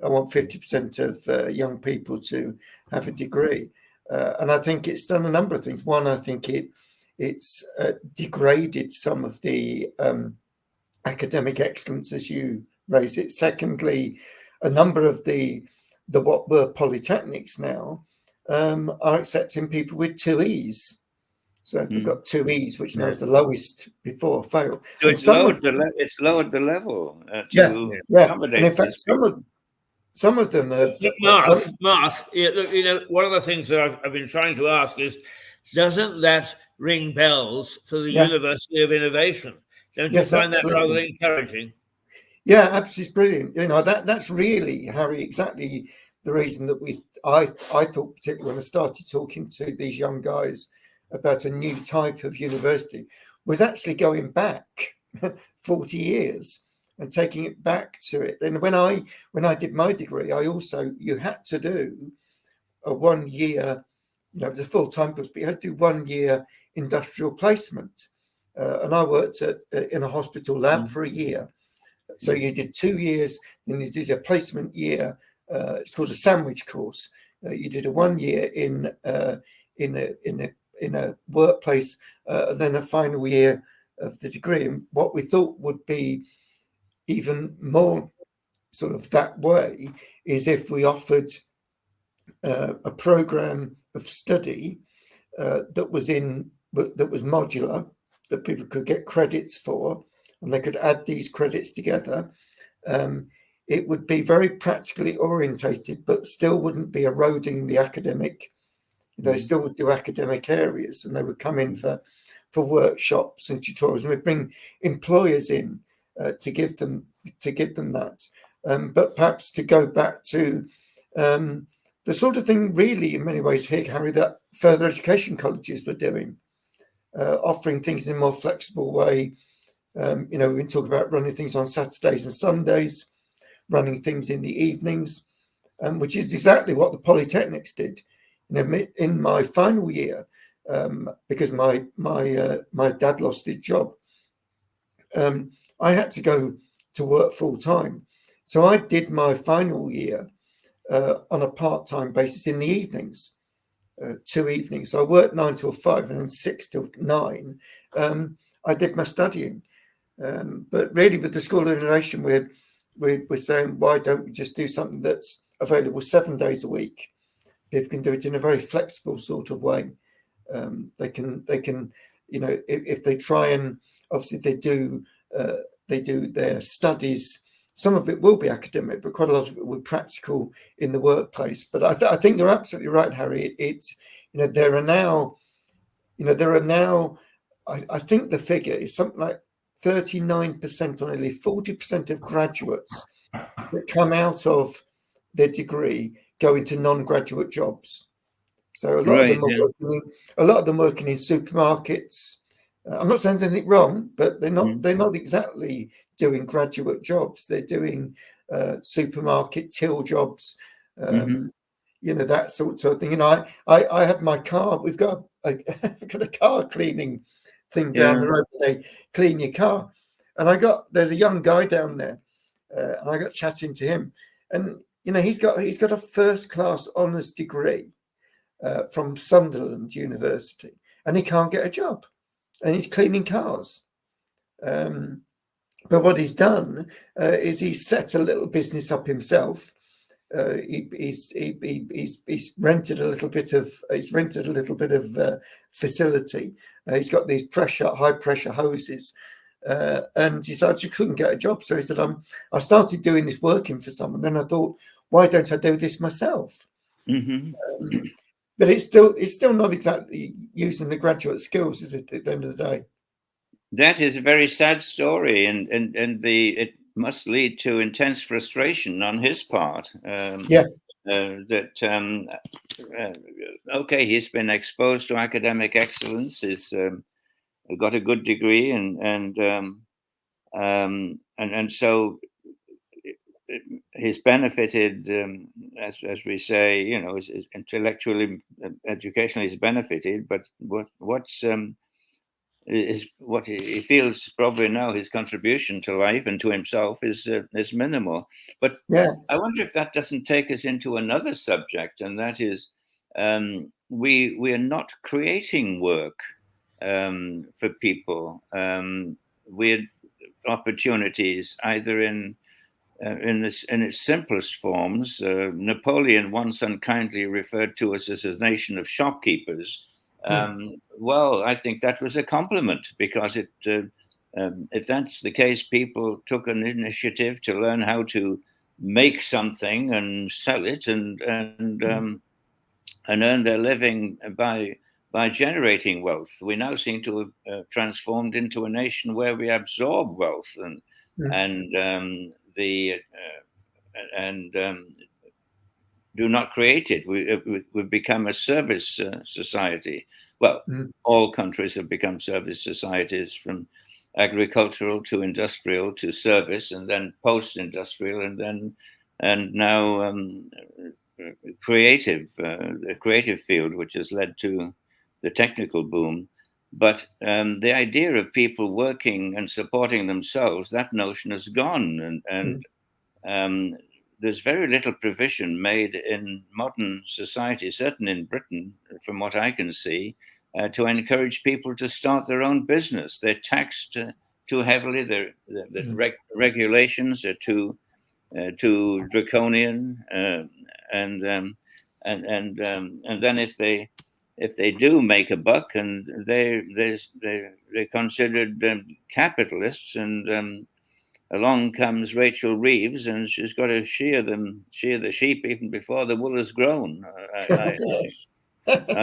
I want 50% of young people to have a degree. And I think it's done a number of things. One, I think it's degraded some of the academic excellence, as you raise it. Secondly, a number of the what were polytechnics now are accepting people with 2 E's. So if they've got 2 E's, which now is the lowest before fail. So it's lowered the level. And in fact, some of them have. Mark, one of the things that I've been trying to ask is, doesn't that ring bells for the University of Innovation? Don't you find that rather encouraging? Yeah, absolutely, brilliant. That's really, Harry, exactly the reason that I thought, particularly when I started talking to these young guys about a new type of university, was actually going back 40 years and taking it back to it. And when I did my degree, you had to do a 1 year, it was a full-time course, but you had to do 1 year industrial placement. And I worked in a hospital lab for a year. So you did 2 years, then you did a placement year. It's called a sandwich course. You did a 1 year in a workplace, then a final year of the degree. And what we thought would be even more sort of that way is if we offered a program of study that was modular, that people could get credits for, and they could add these credits together. It would be very practically orientated, but still wouldn't be eroding the academic. They still would do academic areas, and they would come in for workshops and tutorials, and we'd bring employers in to give them that. But perhaps to go back to The sort of thing really, in many ways, here, Harry, that further education colleges were doing, offering things in a more flexible way. We've been talking about running things on Saturdays and Sundays, running things in the evenings, which is exactly what the polytechnics did. In my final year, because my dad lost his job, I had to go to work full time. So I did my final year on a part-time basis in the evenings, 2 evenings. So I worked 9 till 5 and then 6 till 9. I did my studying. But really, with the School of Innovation, we're saying, why don't we just do something that's available 7 days a week? People can do it in a very flexible sort of way. They can, if they try and obviously they do their studies. Some of it will be academic, but quite a lot of it will be practical in the workplace. But I think you're absolutely right, Harry. It's there are now, I think the figure is something like 39% or nearly 40% of graduates that come out of their degree go into non-graduate jobs. So a lot of them are working in supermarkets. I'm not saying there's anything wrong, but they're not exactly doing graduate jobs. They're doing supermarket till jobs, that sort of thing. I have my car. We've got a car cleaning thing down the road. They clean your car, and there's a young guy down there, and I got chatting to him, and he's got a first class honours degree from Sunderland University, and he can't get a job, and he's cleaning cars. But what he's done is he's set a little business up himself. He's rented a little bit of facility. He's got these high pressure hoses, and he said, I just couldn't get a job. So he said, I started doing this working for someone. Then I thought, why don't I do this myself? But it's still not exactly using the graduate skills, is it? At the end of the day, that is a very sad story, and it must lead to intense frustration on his part. Okay, he's been exposed to academic excellence. He's got a good degree, and so he's benefited, as we say, intellectually, educationally, he's benefited. But what he feels probably now his contribution to life and to himself is minimal. But I wonder if that doesn't take us into another subject, and that is we are not creating work for people. We're opportunities either in its simplest forms. Napoleon once unkindly referred to us as a nation of shopkeepers. Well, I think that was a compliment, because if that's the case, people took an initiative to learn how to make something and sell it and earn their living by generating wealth. We now seem to have transformed into a nation where we absorb wealth and do not create it. We've become a service society. Well, all countries have become service societies, from agricultural to industrial to service, and then post-industrial, and now creative, the creative field, which has led to the technical boom. But the idea of people working and supporting themselves, that notion is gone, and there's very little provision made in modern society, certainly in Britain, from what I can see, to encourage people to start their own business. They're taxed too heavily. The regulations are too draconian, and then if they do make a buck, and they're considered capitalists, and along comes Rachel Reeves, and she's got to shear the sheep even before the wool has grown. And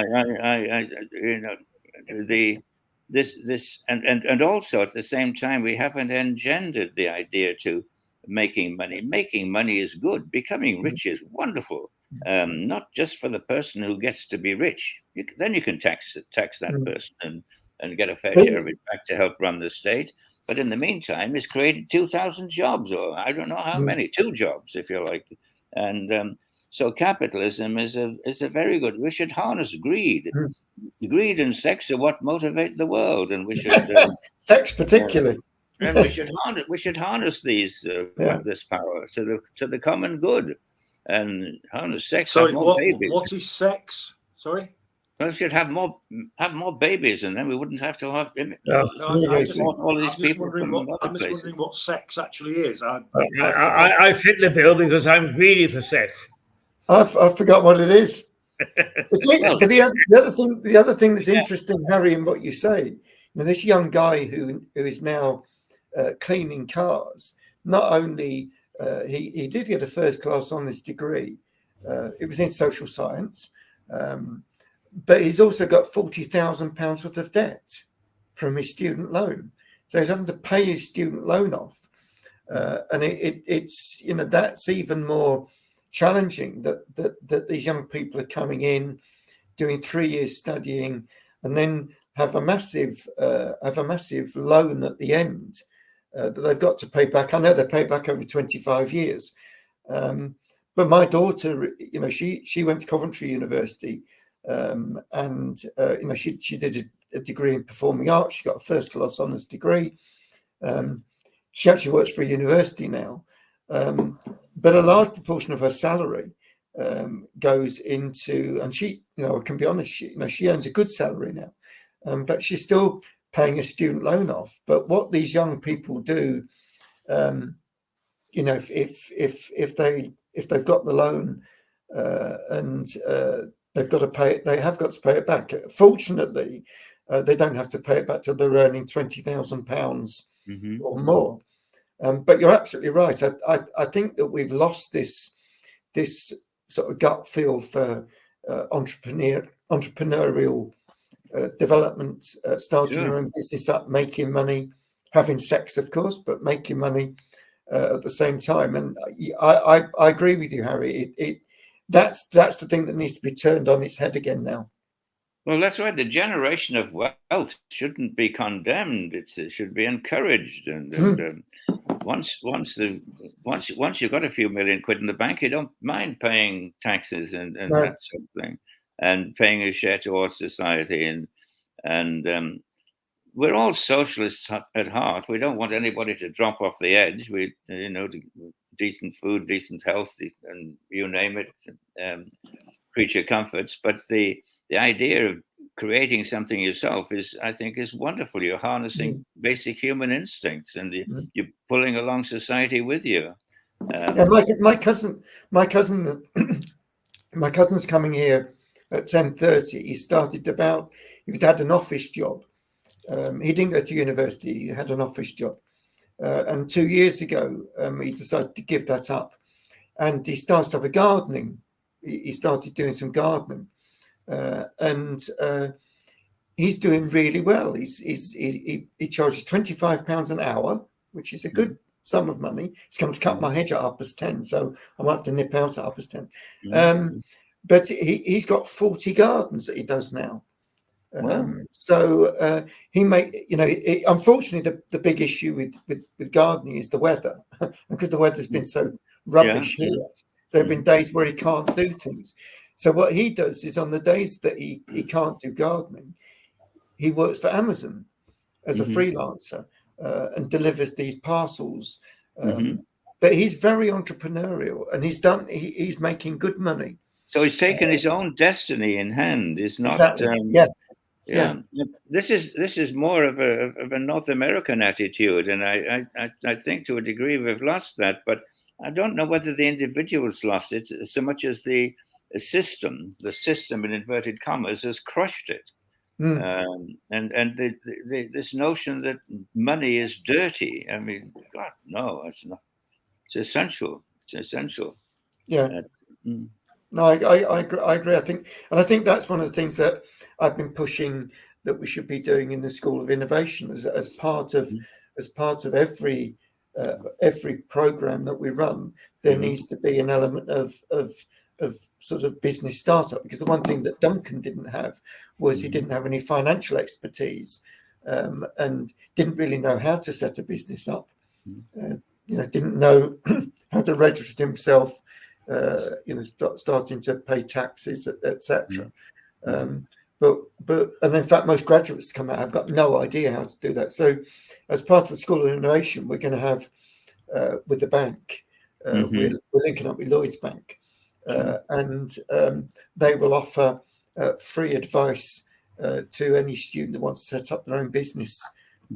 also at the same time, we haven't engendered the idea to making money. Making money is good. Becoming rich is wonderful. not just for the person who gets to be rich. Then you can tax that person and get a fair share of it back to help run the state. But in the meantime, it's created 2,000 jobs, or I don't know how many, 2 jobs, if you like. And so capitalism is a very good. We should harness greed. Greed and sex are what motivate the world, and we should sex particularly. And we should harness this power to the common good, and harness sex. Sorry, have more babies. What is sex? Sorry. We should have more babies, and then we wouldn't have to have all these people from other I'm just places. wondering what sex actually is. I fit the bill because I'm greedy for sex. I forgot what it is. But the other thing that's interesting, Harry, in what you say, this young guy who is now cleaning cars. Not only he did get a first class honours degree, it was in social science, but he's also got £40,000 worth of debt from his student loan. So he's having to pay his student loan off, and it's that's even more challenging that these young people are coming in, doing 3 years studying, and then have a massive loan at the end that they've got to pay back. I know they pay back over 25 years, but my daughter, she went to Coventry University, and she did a degree in performing arts. She got a first class honours degree. She actually works for a university now. But a large proportion of her salary goes into, and she, I can be honest, she earns a good salary now, but she's still paying a student loan off. But what these young people do, if they've got the loan and they've got to pay, they have got to pay it back. Fortunately, they don't have to pay it back till they're earning £20,000 or more. But you're absolutely right. I think that we've lost this sort of gut feel for entrepreneurial development, starting your own business up, making money, having sex, of course, but making money at the same time. And I agree with you, Harry. That's the thing that needs to be turned on its head again now. Well, that's right. The generation of wealth shouldn't be condemned. It should be encouraged. And once you've got a few million quid in the bank, you don't mind paying taxes and that sort of thing, and paying a share towards society. And we're all socialists at heart. We don't want anybody to drop off the edge. We, decent food, decent health, and you name it, creature comforts. But the idea of creating something yourself I think is wonderful. You're harnessing basic human instincts, and you're pulling along society with you. My cousin's coming here at 10:30. He had an office job. He didn't go to university. He had an office job, and 2 years ago he decided to give that up, and he started up a gardening. He started doing some gardening. And he's doing really well. He charges £25 an hour, which is a good sum of money. He's come to cut my hedge at 10:30, so I might have to nip out at 10:30. But he's got 40 gardens that he does now. So he unfortunately, the big issue with gardening is the weather, because the weather's been so rubbish here. There have been days where he can't do things. So what he does is, on the days that he can't do gardening, he works for Amazon as a freelancer and delivers these parcels. But he's very entrepreneurial, and he's making good money. So he's taken his own destiny in hand. It's not. Exactly. This is more of a North American attitude, and I think to a degree we've lost that. But I don't know whether the individual's lost it so much as the system in inverted commas has crushed it. And this notion that money is dirty. I mean, God, no, it's not. It's essential. Yeah. No, I agree. I think that's one of the things that I've been pushing, that we should be doing in the School of Innovation as part of every program that we run. There needs to be an element of sort of business startup, because the one thing that Duncan didn't have was he didn't have any financial expertise, and didn't really know how to set a business up. Didn't know how to register himself, starting to pay taxes, etc. But in fact, most graduates come out have got no idea how to do that. So, as part of the School of Innovation, we're going to have with the bank, we're linking up with Lloyds Bank, and they will offer free advice to any student that wants to set up their own business,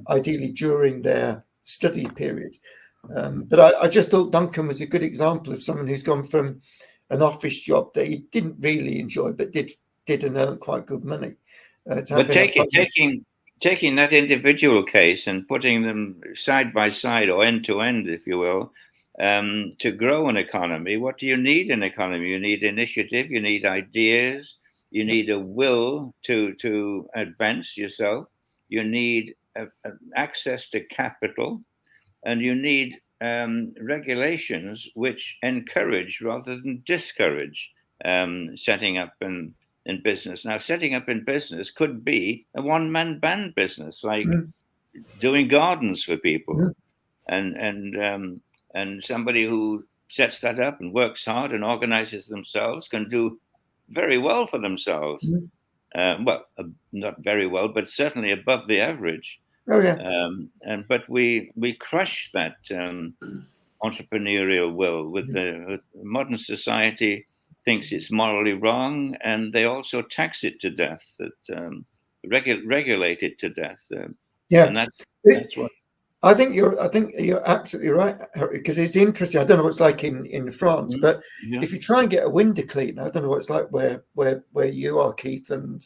ideally during their study period. But I just thought Duncan was a good example of someone who's gone from an office job that he didn't really enjoy, but did and earn quite good money. But taking that individual case and putting them side by side or end to end, if you will, to grow an economy, what do you need in economy? You need initiative, you need ideas, you need a will to advance yourself, you need access to capital, and you need regulations which encourage rather than discourage setting up in business. Now, setting up in business could be a one-man band business, like doing gardens for people, and somebody who sets that up and works hard and organizes themselves can do very well for themselves. Well, not very well, but certainly above the average. Oh yeah. But we crush that entrepreneurial will with modern society. Thinks it's morally wrong, and they also tax it to death, that regulate it to death. And that's what I think you're absolutely right, Harry, because it's interesting. I don't know what it's like in France, but if you try and get a window cleaner, I don't know what it's like where you are, Keith and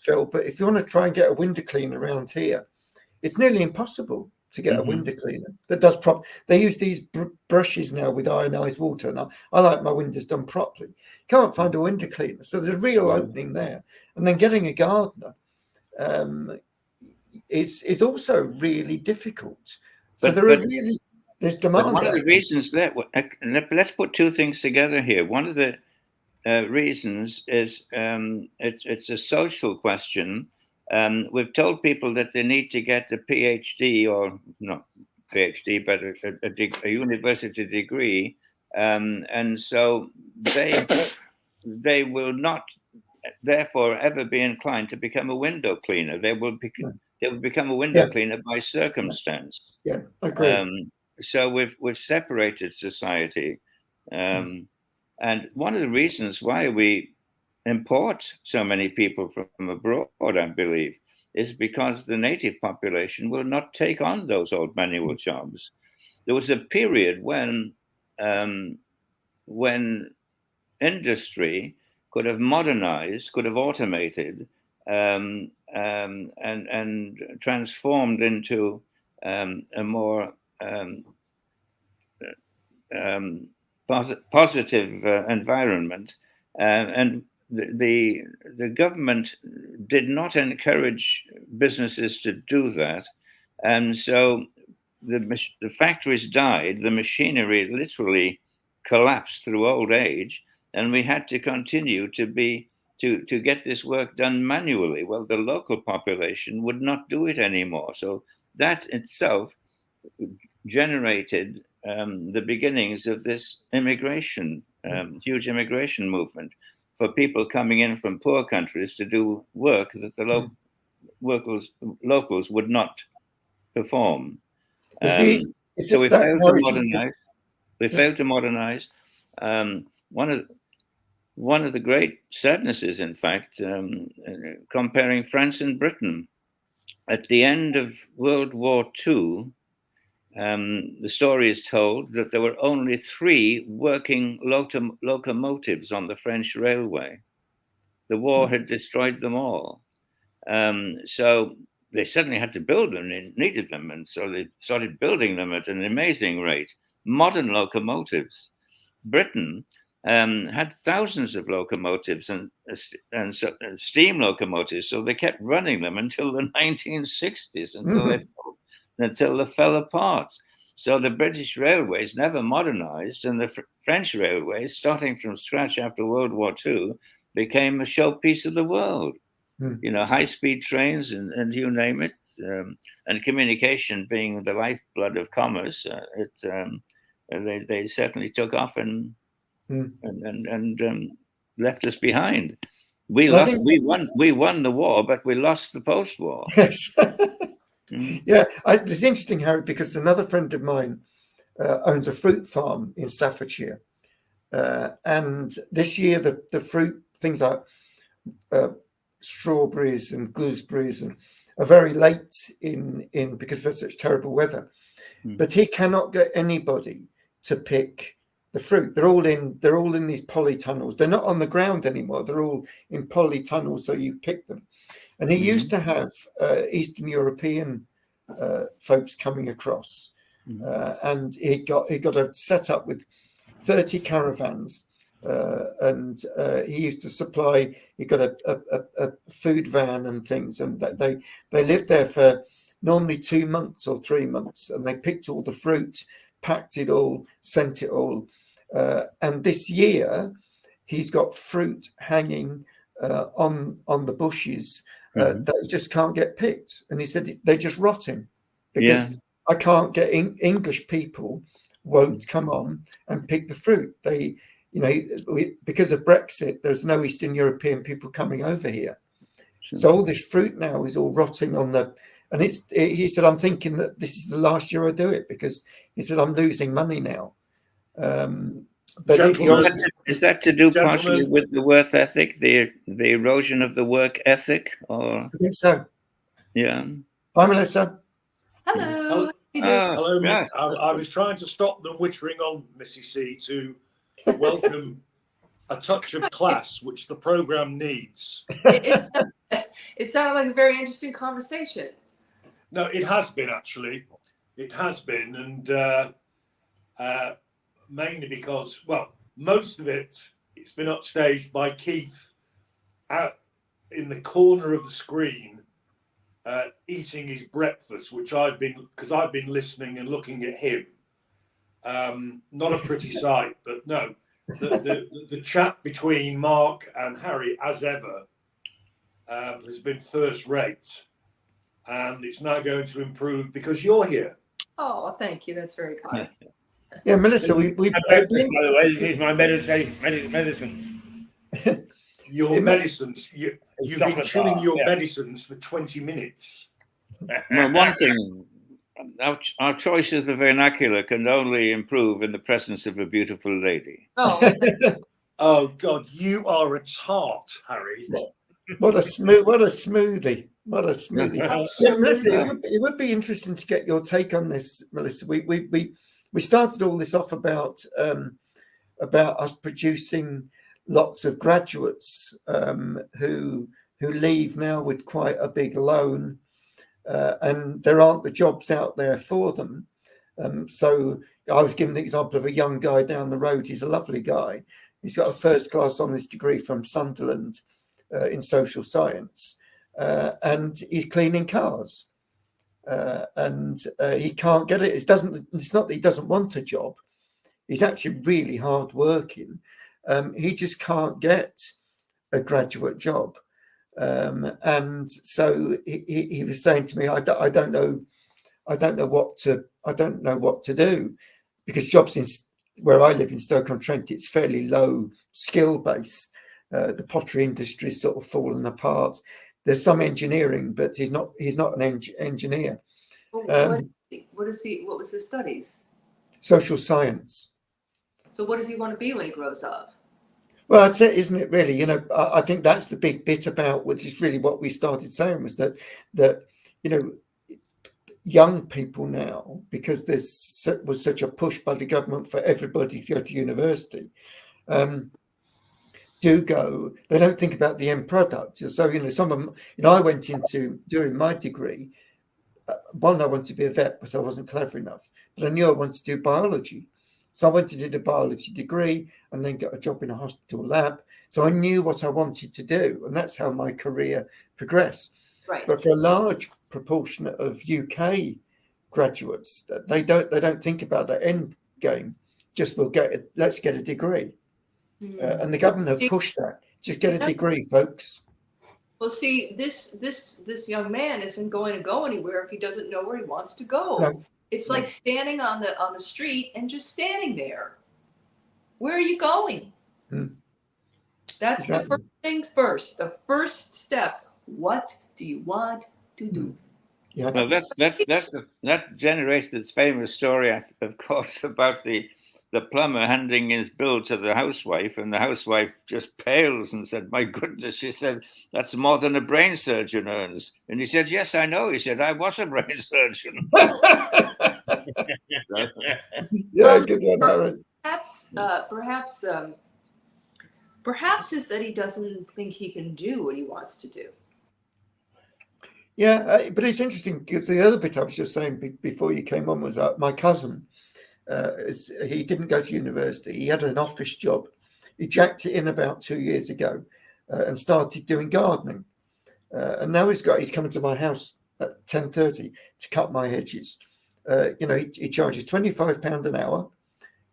Phil, but if you want to try and get a window cleaner around here, it's nearly impossible to get a window cleaner that does they use these brushes now with ionized water. And I like my windows done properly. Can't find a window cleaner. So there's a real opening there. And then getting a gardener is also really difficult. So there's demand. But one of the reasons let's put two things together here. One of the reasons is it's a social question. We've told people that they need to get a PhD, or not PhD, but a university degree, and so they will not, therefore, ever be inclined to become a window cleaner. They will become a window cleaner by circumstance. Yeah, I agree. So we've separated society, and one of the reasons why we import so many people from abroad, I believe, is because the native population will not take on those old manual jobs. There was a period when industry could have modernized, could have automated, and transformed into a more positive environment, and the government did not encourage businesses to do that, and so the factories died. The machinery literally collapsed through old age, and we had to continue to get this work done manually. Well, the local population would not do it anymore, so that itself generated the beginnings of this immigration, huge immigration movement, for people coming in from poor countries to do work that the locals would not perform. So we failed to modernize. We failed to modernize. One of the great sadnesses, in fact, comparing France and Britain, at the end of World War II, the story is told that there were only 3 working locomotives on the French railway. The war had destroyed them all. So they suddenly had to build them and needed them. And so they started building them at an amazing rate. Modern locomotives. Britain had thousands of locomotives and steam locomotives. So they kept running them until the 1960s, until they fell apart. So the British railways never modernized, and the French railways, starting from scratch after World War II, became a showpiece of the world. You know, high-speed trains and you name it, and communication being the lifeblood of commerce. They certainly took off and left us behind. We won the war, but we lost the post-war. Yes. Yeah, it's interesting, Harry, because another friend of mine owns a fruit farm in Staffordshire, and this year the fruit things like strawberries and gooseberries are very late in because there's such terrible weather. But he cannot get anybody to pick the fruit. They're all in these polytunnels. They're not on the ground anymore. They're all in polytunnels, so you pick them. And he used to have Eastern European folks coming across, and he got a setup with 30 caravans. And he used to supply. He got a food van and things, and they lived there for normally 2 months or 3 months, and they picked all the fruit, packed it all, sent it all. And this year, he's got fruit hanging on the bushes that he just can't get picked. And he said they're just rotting because I can't get English people won't come on and pick the fruit. They. You know, because of Brexit, there's no Eastern European people coming over here. So all this fruit now is all rotting on the, and he said, I'm thinking that this is the last year I do it, because he said, I'm losing money now. But is that to do partially with the work ethic, the erosion of the work ethic? Or I think so. Yeah. Hi, Melissa. Hello. Hello. Yes. I was trying to stop them wittering on Missy C to welcome a touch of class, which the program needs. It sounded like a very interesting conversation. No, it has been, actually. It has been, and mainly because, well, most of it's been upstaged by Keith out in the corner of the screen, eating his breakfast, which I've been listening and looking at him. Not a pretty sight, but no, the chat between Mark and Harry, as ever, has been first rate, and it's now going to improve because you're here. Oh, thank you. That's very kind. Yeah, Melissa, we by the way, this is my medicines. Your medicines. You've been chewing your medicines for 20 minutes. Well, one thing. Our choice of the vernacular can only improve in the presence of a beautiful lady. Oh, oh God, you are a tart, Harry. What a smoothie! Yeah, Melissa, it would be interesting to get your take on this, Melissa. We started all this off about us producing lots of graduates who leave now with quite a big loan. And there aren't the jobs out there for them. So I was given the example of a young guy down the road. He's a lovely guy. He's got a first class honours degree from Sunderland in social science, and he's cleaning cars. And he can't get it. It's not that he doesn't want a job. He's actually really hard working. He just can't get a graduate job. And so he was saying to me, I don't know what to do, because jobs where I live in Stoke-on-Trent, it's fairly low skill base. The pottery industry is sort of fallen apart. There's some engineering, but he's not an engineer. What was his studies? Social science. So what does he want to be when he grows up? Well, that's it, isn't it, really? You know, I think that's the big bit about, which is really what we started saying, was that you know, young people now, because was such a push by the government for everybody to go to university, do go. They don't think about the end product. So, you know, some of them, you know, I went into doing my degree. One, I wanted to be a vet, but I wasn't clever enough. But I knew I wanted to do biology. So I went to do the biology degree and then got a job in a hospital lab. So I knew what I wanted to do, and that's how my career progressed. Right. But for a large proportion of UK graduates. They don't think about the end game. Just let's get a degree, and the government have pushed that. Just get a degree, folks. Well, see, this young man isn't going to go anywhere if he doesn't know where he wants to go. No. It's like standing on the street and just standing there. Where are you going? That's the first thing first. The first step. What do you want to do? Yeah. Well, that generates this famous story, of course, about the plumber handing his bill to the housewife, and the housewife just pales and said, "My goodness," she said, "that's more than a brain surgeon earns." And he said, "Yes, I know." He said, "I was a brain surgeon." Yeah, good one, Aaron. Perhaps is that he doesn't think he can do what he wants to do. Yeah, but it's interesting because the other bit I was just saying before you came on was my cousin. He didn't go to university. He had an office job. He jacked it in about 2 years ago and started doing gardening. And now he's coming to my house at 10:30 to cut my hedges. He charges £25 an hour.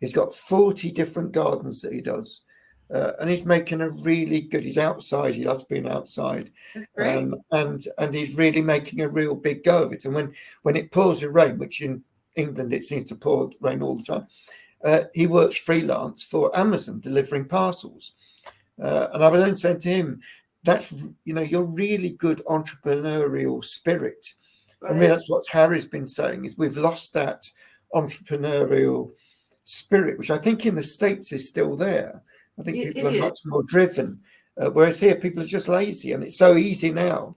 He's got 40 different gardens that he does. And he's making he's outside. He loves being outside. That's great. And he's really making a real big go of it. And when it pours with rain, which in England it seems to pour rain all the time, he works freelance for Amazon delivering parcels. And I was only saying to him, that's, you're really good entrepreneurial spirit. Right. And really that's what Harry's been saying, is we've lost that entrepreneurial spirit, which I think in the States is still there. I think people are much more driven, whereas here people are just lazy, and it's so easy now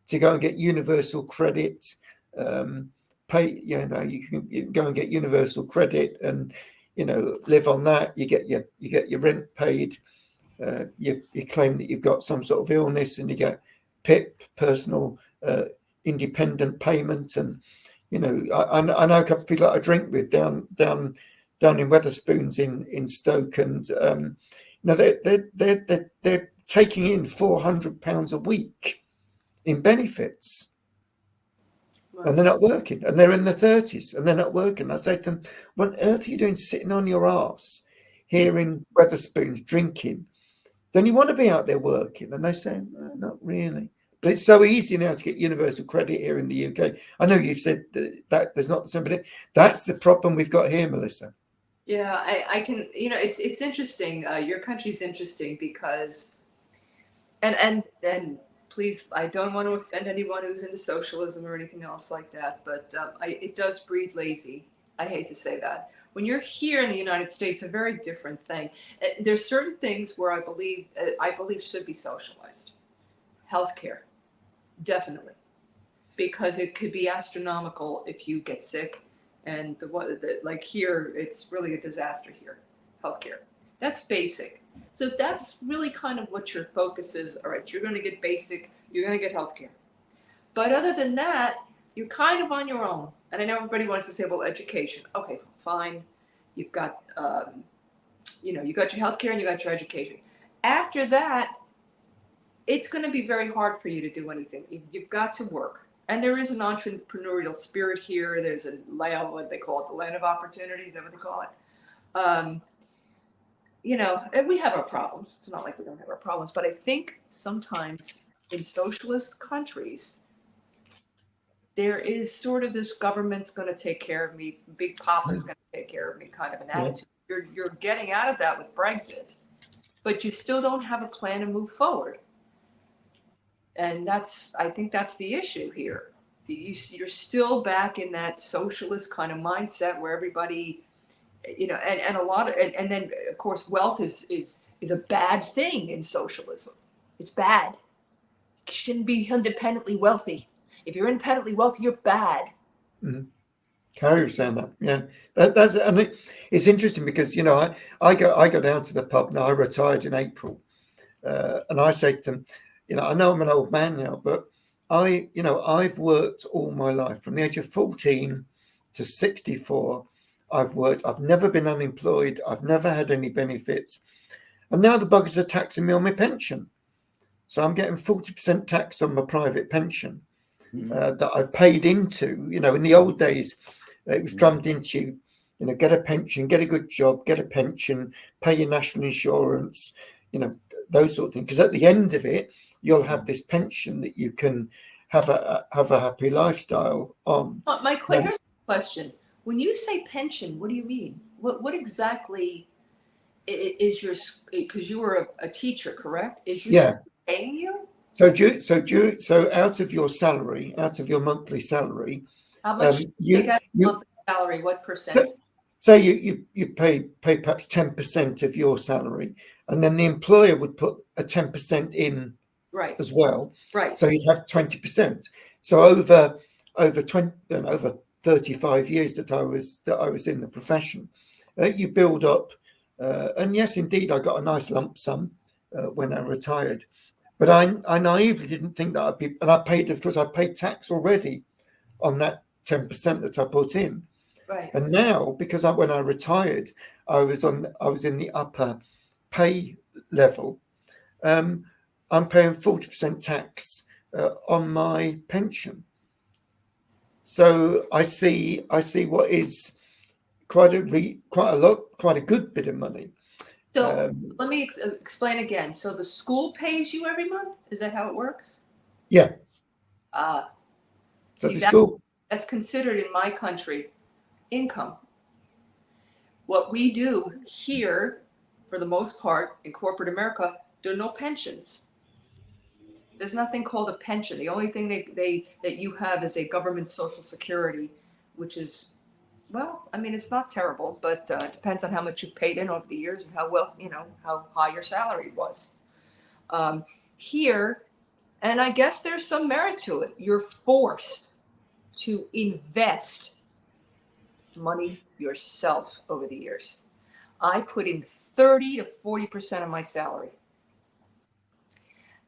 to go and get universal credit. You can go and get universal credit, and live on that. You get your rent paid. You claim that you've got some sort of illness, and you get PIP, personal independent payment. And I know a couple of people that I drink with down in Wetherspoons in Stoke, and they're taking in £400 a week in benefits, right. And they're not working, and they're in their 30s, and they're not working. I say to them, "What on earth are you doing sitting on your arse here in Wetherspoons drinking? Don't you want to be out there working?" And they say, "No, not really." But it's so easy now to get universal credit here in the UK. I know you've said that there's not somebody. That's the problem we've got here, Melissa. Yeah, I can. It's interesting. Your country's interesting because, and please, I don't want to offend anyone who's into socialism or anything else like that, but it does breed lazy. I hate to say that. When you're here in the United States, a very different thing. There's certain things where I believe should be socialized. Healthcare, definitely, because it could be astronomical if you get sick. And like here, it's really a disaster here, healthcare. That's basic. So that's really kind of what your focus is. All right, you're going to get basic, you're going to get healthcare. But other than that, you're kind of on your own. And I know everybody wants to say, well, education. Okay, fine. You've got, you got your healthcare and you got your education. After that, it's going to be very hard for you to do anything. You've got to work. And there is an entrepreneurial spirit here. There's a land, what they call it, the land of opportunity. Is that what they call it? And we have our problems. It's not like we don't have our problems. But I think sometimes in socialist countries, there is sort of this government's going to take care of me, Big Papa's going to take care of me kind of an attitude. You're getting out of that with Brexit, but you still don't have a plan to move forward. And I think that's the issue here. You're still back in that socialist kind of mindset where everybody, and a lot of, and then of course wealth is a bad thing in socialism. It's bad. You shouldn't be independently wealthy. If you're independently wealthy, you're bad. Mm-hmm. Carrie was saying that, yeah. That's, I mean, it's interesting because I go down to the pub now. I retired in April, and I say to them, I know I'm an old man now, but I've worked all my life from the age of 14 to 64. I've worked. I've never been unemployed. I've never had any benefits, and now the buggers are taxing me on my pension. So I'm getting 40% tax on my private pension. that I've paid into. You know, in the old days, it was drummed into you. You know, get a pension, get a good job, get a pension, pay your national insurance. You know, those sort of things. Because at the end of it, you'll have this pension that you can have a happy lifestyle on. Here's the question: when you say pension, what do you mean? What exactly is your? Because you were a teacher, correct? Is your school paying you? So out of your salary, out of your monthly salary, how much you get monthly salary? What percent? So you pay perhaps 10% of your salary, and then the employer would put a 10% in as well. Right. So you'd have 20%. So over 35 years that I was in the profession, you build up, and yes, indeed, I got a nice lump sum when I retired. But I naively didn't think that I'd be, and I paid, of course, I paid tax already on that 10% that I put in. Right. And now, because when I retired, I was in the upper pay level. I'm paying 40% tax on my pension. So I see what is quite a good bit of money. So let me explain again. So the school pays you every month? Is that how it works? Yeah. So the school. That's considered in my country income. What we do here, for the most part, in corporate America, there are no pensions. There's nothing called a pension. The only thing that you have is a government social security, which is, well, I mean, it's not terrible, but it depends on how much you've paid in over the years and how high your salary was. Here, and I guess there's some merit to it, you're forced to invest money yourself over the years. I put in 30 to 40% of my salary.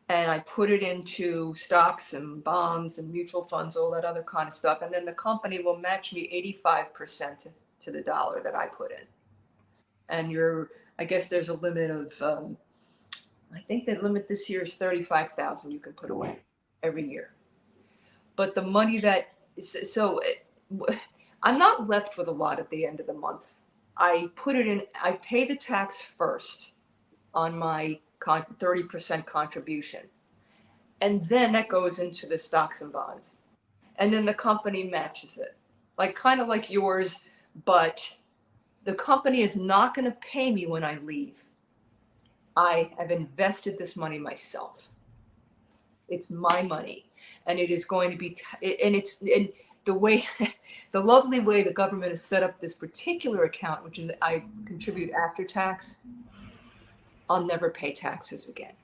And I put it into stocks and bonds and mutual funds, all that other kind of stuff. And then the company will match me 85% to the dollar that I put in. And I guess there's a limit of, I think the limit this year is $35,000 you can put away every year. But the money I'm not left with a lot at the end of the month. I put it in, I pay the tax first on my 30% contribution. And then that goes into the stocks and bonds. And then the company matches it. Kind of like yours, but the company is not going to pay me when I leave. I have invested this money myself. It's my money. And it is going to be, and the way, the lovely way the government has set up this particular account, which is I contribute after tax, I'll never pay taxes again.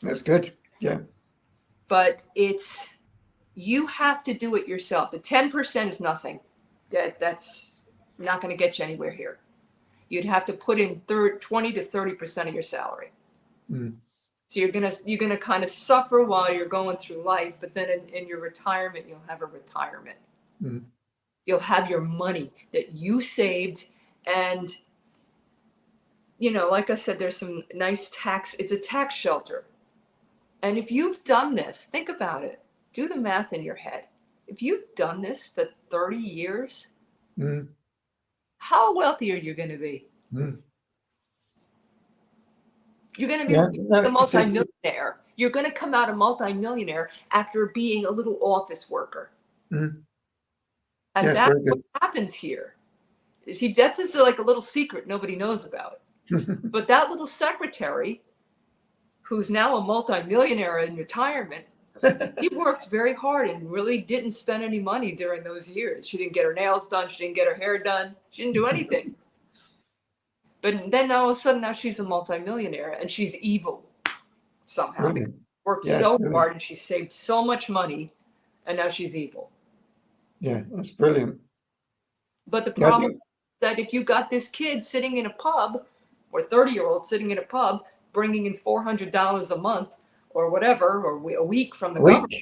That's good. Yeah. But you have to do it yourself. The 10% is nothing. That's not going to get you anywhere here. You'd have to put in 20 to 30% of your salary. So you're gonna kind of suffer while you're going through life, but then in your retirement, you'll have a retirement. You'll have your money that you saved, and like I said, there's some nice it's a tax shelter. And if you've done this, think about it. Do the math in your head. If you've done this for 30 years, how wealthy are you going to be? You're going to be a multimillionaire. You're going to come out a multimillionaire after being a little office worker. And that's what happens here. You see, that's just like a little secret nobody knows about. But that little secretary, who's now a multimillionaire in retirement, he worked very hard and really didn't spend any money during those years. She didn't get her nails done. She didn't get her hair done. She didn't do anything. But then all of a sudden, now she's a multimillionaire and she's evil somehow. Worked so hard and she saved so much money, and now she's evil. Yeah, that's brilliant. But the problem is that if you got this kid sitting in a pub, or 30-year-old sitting in a pub, bringing in $400 a month or whatever, or a week from the government,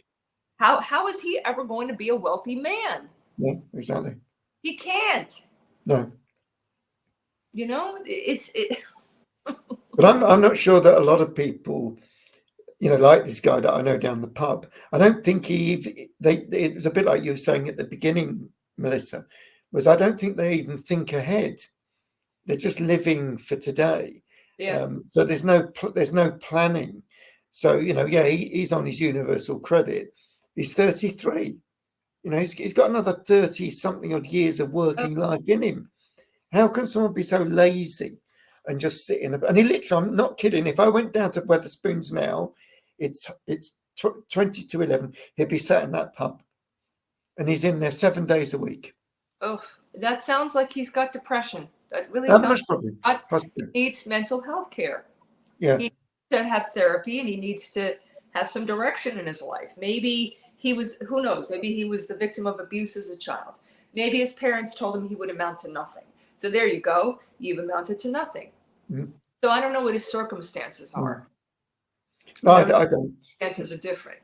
how is he ever going to be a wealthy man? Yeah, exactly. He can't. No. But I'm not sure that a lot of people like this guy that I know down the pub. I don't think it was a bit like you were saying at the beginning, Melissa, was I don't think they even think ahead. They're just living for today. Yeah. So there's no planning. So, he's on his universal credit. He's 33. He's got another 30 something odd years of working life in him. How can someone be so lazy and just sit in and he literally, I'm not kidding. If I went down to Wetherspoons now, it's 20 to 11. He'd be sat in that pub and he's in there 7 days a week. Oh, that sounds like he's got depression. That really sounds like he needs mental health care. Yeah. He needs to have therapy and he needs to have some direction in his life. Maybe who knows, maybe he was the victim of abuse as a child. Maybe his parents told him he would amount to nothing. So there you go. You've amounted to nothing. Mm. So I don't know what his circumstances are. No, I don't. Circumstances are different.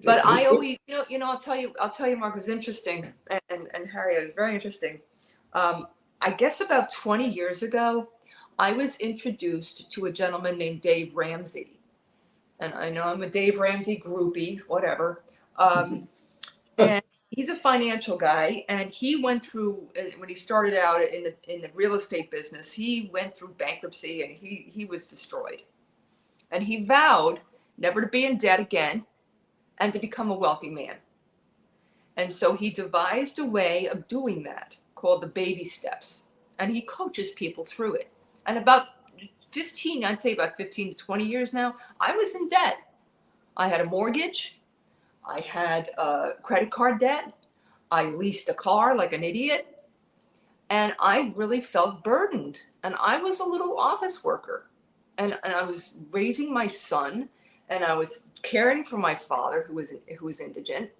But I always, I'll tell you, Mark, it was interesting, and Harry, it was very interesting. I guess about 20 years ago, I was introduced to a gentleman named Dave Ramsey. And I know I'm a Dave Ramsey groupie, whatever. And he's a financial guy, and he went through, when he started out in the real estate business, he went through bankruptcy and he was destroyed. And he vowed never to be in debt again and to become a wealthy man. And so he devised a way of doing that called the baby steps. And he coaches people through it. And about 15 to 20 years now, I was in debt. I had a mortgage. I had credit card debt. I leased a car like an idiot. And I really felt burdened. And I was a little office worker. And I was raising my son. And I was caring for my father, who was indigent.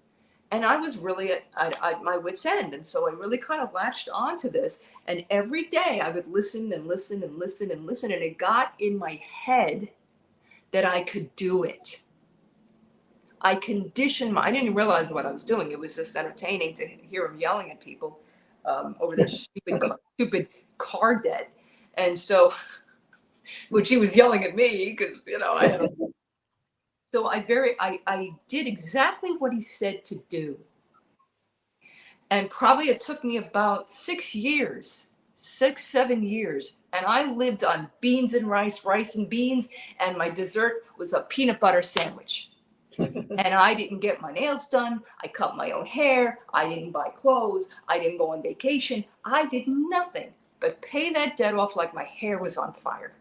And I was really at my wit's end. And so I really kind of latched onto this. And every day I would listen and listen and listen and listen. And it got in my head that I could do it. I didn't realize what I was doing. It was just entertaining to hear him yelling at people over their stupid car debt. And so, which he was yelling at me because, I had a So I did exactly what he said to do. And probably it took me about 7 years. And I lived on beans and rice and beans. And my dessert was a peanut butter sandwich. And I didn't get my nails done. I cut my own hair. I didn't buy clothes. I didn't go on vacation. I did nothing but pay that debt off like my hair was on fire.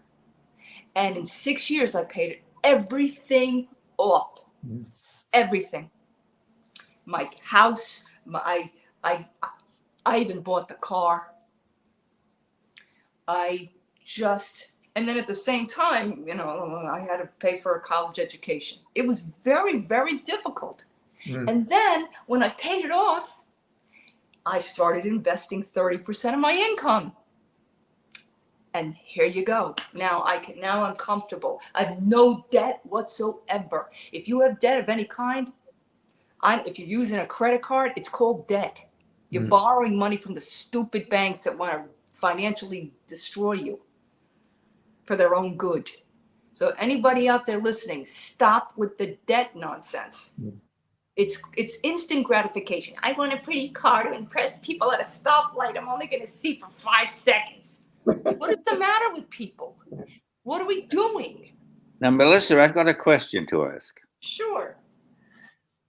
And in 6 years, I paid everything off. Everything. My house, I even bought the car. And then at the same time, I had to pay for a college education. It was very, very difficult. And then when I paid it off, I started investing 30% of my income. And here you go. Now I'm comfortable. I have no debt whatsoever. If you have debt of any kind, if you're using a credit card, it's called debt. You're borrowing money from the stupid banks that want to financially destroy you for their own good. So anybody out there listening, stop with the debt nonsense. It's instant gratification. I want a pretty car to impress people at a stoplight. I'm only going to see for 5 seconds. What is the matter with people? What are we doing? Now, Melissa, I've got a question to ask. Sure.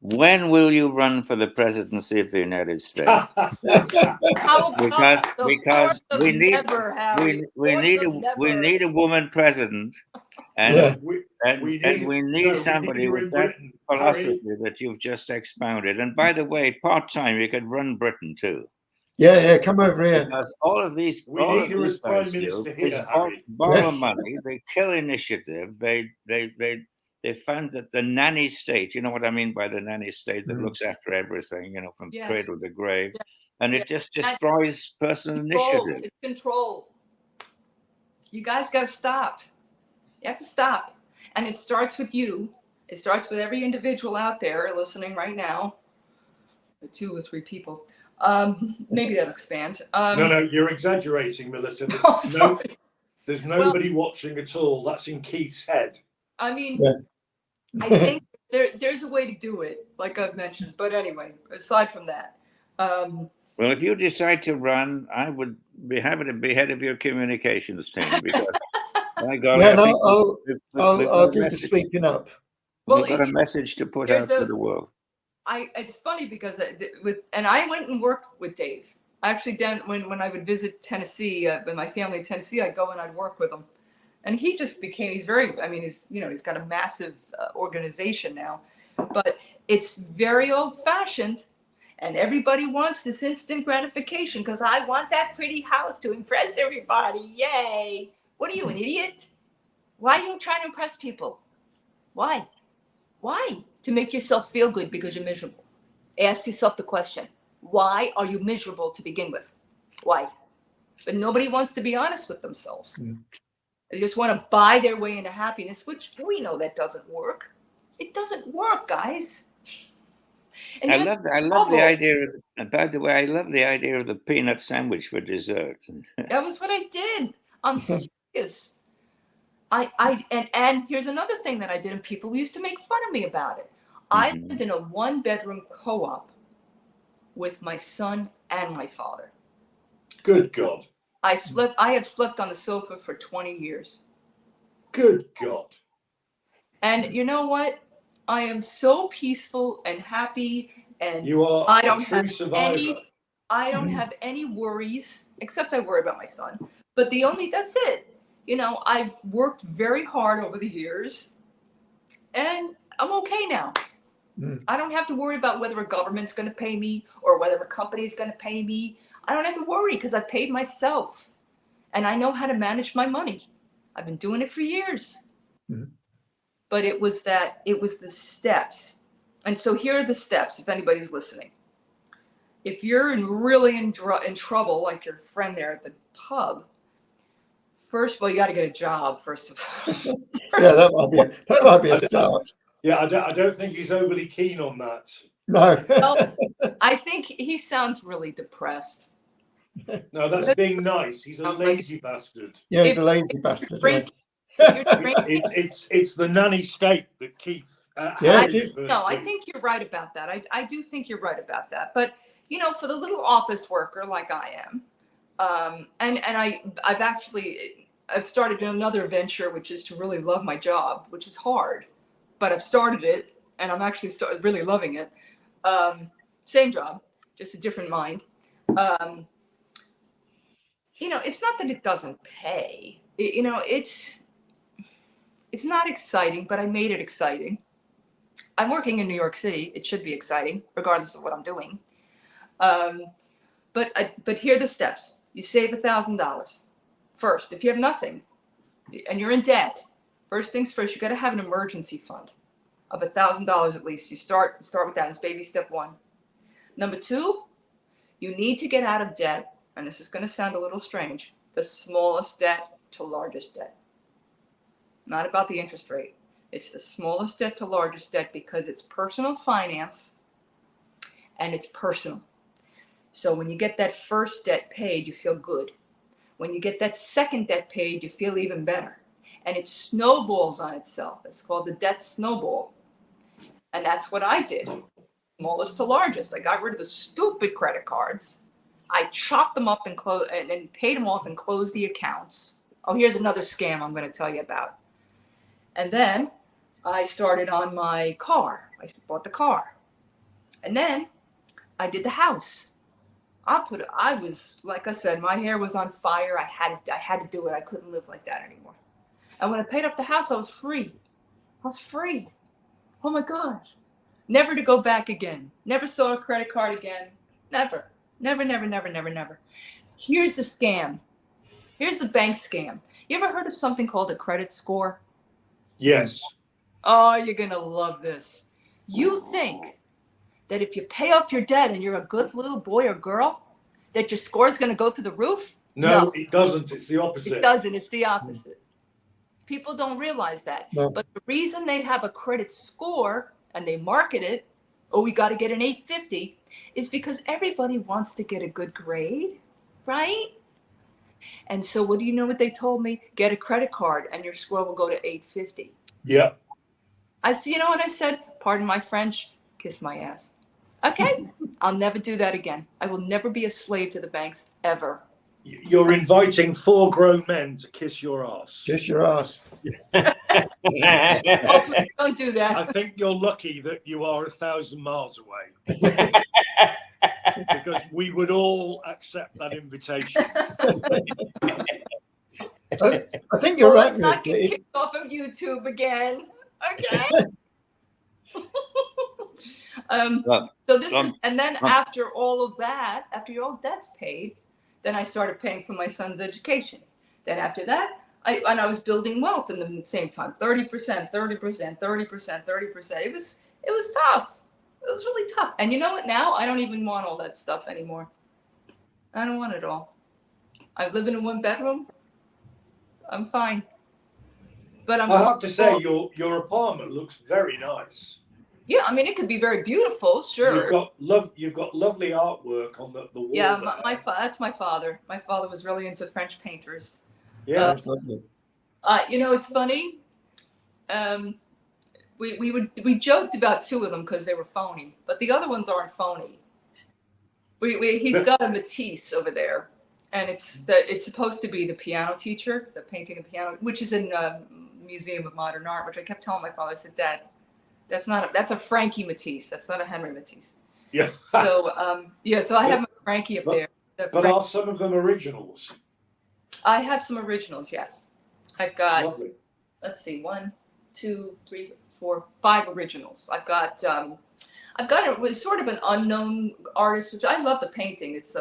When will you run for the presidency of the United States? because we need a woman president, and we need somebody with that philosophy that you've just expounded. And by the way, part-time, you could run Britain too. Yeah, come over here. Because all of these guys borrow money, they kill initiative, they found that the nanny state, you know what I mean by the nanny state, that looks after everything, from cradle to grave, and it just destroys personal initiative. It's control. You guys got to stop. You have to stop. And it starts with you. It starts with every individual out there listening right now. 2 or 3 people. Maybe that'll expand. No, you're exaggerating, Melissa. There's nobody watching at all. That's in Keith's head. I mean, Yeah. I think there's a way to do it, like I've mentioned. But anyway, aside from that, well, if you decide to run, I would be happy to be head of your communications team because, by golly, Yeah, I think no, we've got I'll a do the message. speaking up. We've got a message to put out to the world. It's funny because I went and worked with Dave. Actually, when I would visit Tennessee with my family in Tennessee, I'd go and I'd work with him, and he just became. He's very. I mean, he's got a massive organization now, but it's very old-fashioned, and everybody wants this instant gratification because I want that pretty house to impress everybody. Yay! What are you, an idiot? Why are you trying to impress people? Why? Why? To make yourself feel good because you're miserable. Ask yourself the question, why are you miserable to begin with? Why? But nobody wants to be honest with themselves. They just want to buy their way into happiness, which we know that doesn't work. It doesn't work, guys. And I love the idea of, by the way, I love the idea of the peanut sandwich for dessert. That was what I did. I'm serious. And here's another thing that I did, and people used to make fun of me about it. I lived in a 1-bedroom co-op with my son and my father. Good God. I have slept on the sofa for 20 years. Good God. And you know what? I am so peaceful and happy, and you are I don't a true have survivor. I don't have any worries, except I worry about my son. But that's it. You know, I've worked very hard over the years, and I'm okay now. I don't have to worry about whether a government's going to pay me or whether a company is going to pay me. I don't have to worry because I paid myself, and I know how to manage my money. I've been doing it for years. But it was the steps. And so here are the steps, if anybody's listening. If you're really in trouble, like your friend there at the pub, first of all, you got to get a job, first of all. Yeah, that might be a start. Yeah, I don't think he's overly keen on that. No. Well, I think he sounds really depressed. No, that's being nice. He's a lazy bastard. Yeah, he's a lazy bastard. It's the nanny state that Keith. It is. No, I think you're right about that. I do think you're right about that. But you know, for the little office worker like I am, and I've started another venture, which is to really love my job, which is hard, but I've started it, and I'm actually really loving it. Same job, just a different mind. You know, it's not that it doesn't pay. It's not exciting, but I made it exciting. I'm working in New York City. It should be exciting, regardless of what I'm doing. But here are the steps. You save $1,000. First, if you have nothing and you're in debt, first things first, you got to have an emergency fund of $1,000 at least. You start with that as baby step one. Number two, you need to get out of debt, and this is going to sound a little strange, the smallest debt to largest debt. Not about the interest rate. It's the smallest debt to largest debt because it's personal finance and it's personal. So when you get that first debt paid, you feel good. When you get that second debt paid, you feel even better. And it snowballs on itself. It's called the debt snowball. And that's what I did. Smallest to largest. I got rid of the stupid credit cards. I chopped them up and paid them off and closed the accounts. Oh, here's another scam I'm going to tell you about. And then I started on my car. I bought the car. And then I did the house. I was, like I said, my hair was on fire. I had to do it. I couldn't live like that anymore. And when I paid off the house, I was free. Oh my God. Never to go back again. Never saw a credit card again. Never. Here's the scam. Here's the bank scam. You ever heard of something called a credit score? Yes. Oh, you're going to love this. You think that if you pay off your debt and you're a good little boy or girl, that your score is going to go through the roof? No, it doesn't. It's the opposite. It doesn't. It's the opposite. People don't realize that. No. But the reason they have a credit score and they market it, oh, we got to get an 850, is because everybody wants to get a good grade, right? And so what do you know what they told me? Get a credit card and your score will go to 850. Yeah. I see. You know what I said? Pardon my French. Kiss my ass. Okay. I'll never do that again. I will never be a slave to the banks ever. You're inviting 4 grown men to kiss your ass. Kiss your ass. Oh, please don't do that. I think you're lucky that you are 1,000 miles away. Because we would all accept that invitation. I think you're right, Let's not Miss get Lee. kicked off of YouTube again. Okay. So this is, and then after all of that, after all debts paid, then I started paying for my son's education. Then after that, I was building wealth in the same time. 30%, 30%, 30%, 30%. It was tough. It was really tough. And you know what? Now I don't even want all that stuff anymore. I don't want it all. I live in a 1-bedroom. I'm fine. But I have to say, your apartment looks very nice. Yeah, I mean, it could be very beautiful, sure. You've got lovely artwork on the wall. Yeah, that's my father. My father was really into French painters. Yeah, you know, it's funny. We joked about 2 of them because they were phony, but the other ones aren't phony. He's got a Matisse over there, and it's supposed to be the piano teacher, the painting of piano, which is in Museum of Modern Art. Which I kept telling my father, I said, Dad, that's a Frankie Matisse. That's not a Henry Matisse. Yeah. So so I have my Frankie up there. But are some of them originals? I have some originals. Yes, I've got. Lovely. Let's see, 1, 2, 3, 4, 5 originals. I've got it was sort of an unknown artist, which I love the painting. It's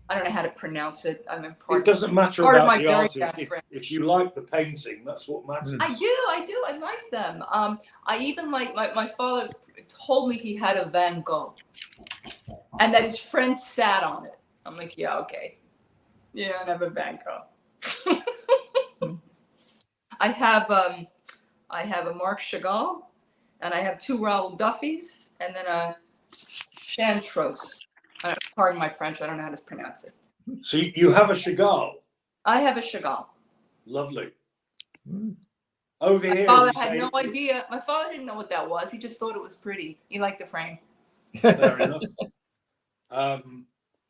I don't know how to pronounce it. I mean, it doesn't matter about the artist. If you like the painting, that's what matters. I do. I like them. I even like my father told me he had a Van Gogh, and that his friend sat on it. I'm like, yeah, okay. Yeah, I have a Van Gogh. I have a Marc Chagall, and I have 2 Raoul Duffys, and then a Chantros. Pardon my French, I don't know how to pronounce it. So you have a Chagall? I have a Chagall. Lovely. Over here, my father had no idea. My father didn't know what that was. He just thought it was pretty. He liked the frame. Fair enough.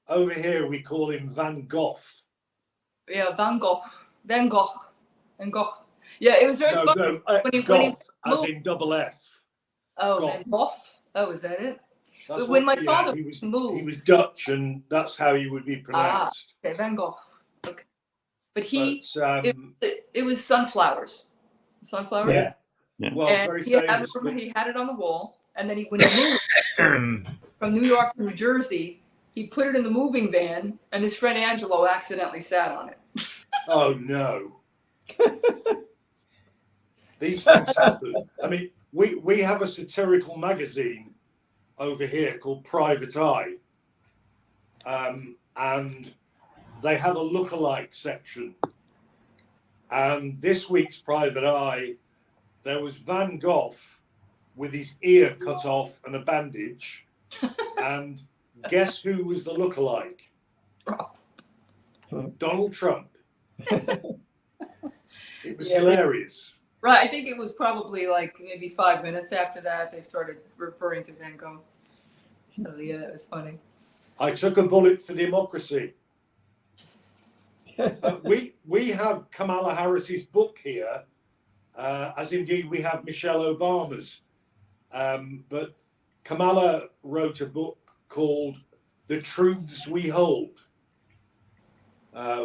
Over here, we call him Van Gogh. Yeah, Van Gogh. Van Gogh. Van Gogh. Yeah, it was very fun. No, as in double F. Oh, Goff. Van Gogh. Oh, is that it? That's when my father moved, he was Dutch, and that's how he would be pronounced. Okay, Van Gogh. Okay, but it was sunflowers. Sunflowers. Yeah. Well, and very he famous. He had it on the wall, and then when he moved from New York to New Jersey, he put it in the moving van, and his friend Angelo accidentally sat on it. Oh no! These things happen. I mean, we have a satirical magazine over here called Private Eye, and they have a lookalike section. And this week's Private Eye, there was Van Gogh with his ear cut off and a bandage, and guess who was the lookalike? Donald Trump. It was hilarious. Right, I think it was probably like maybe 5 minutes after that they started referring to Van Gogh. So yeah, it was funny. I took a bullet for democracy. We have Kamala Harris's book here, as indeed we have Michelle Obama's. But Kamala wrote a book called The Truths We Hold,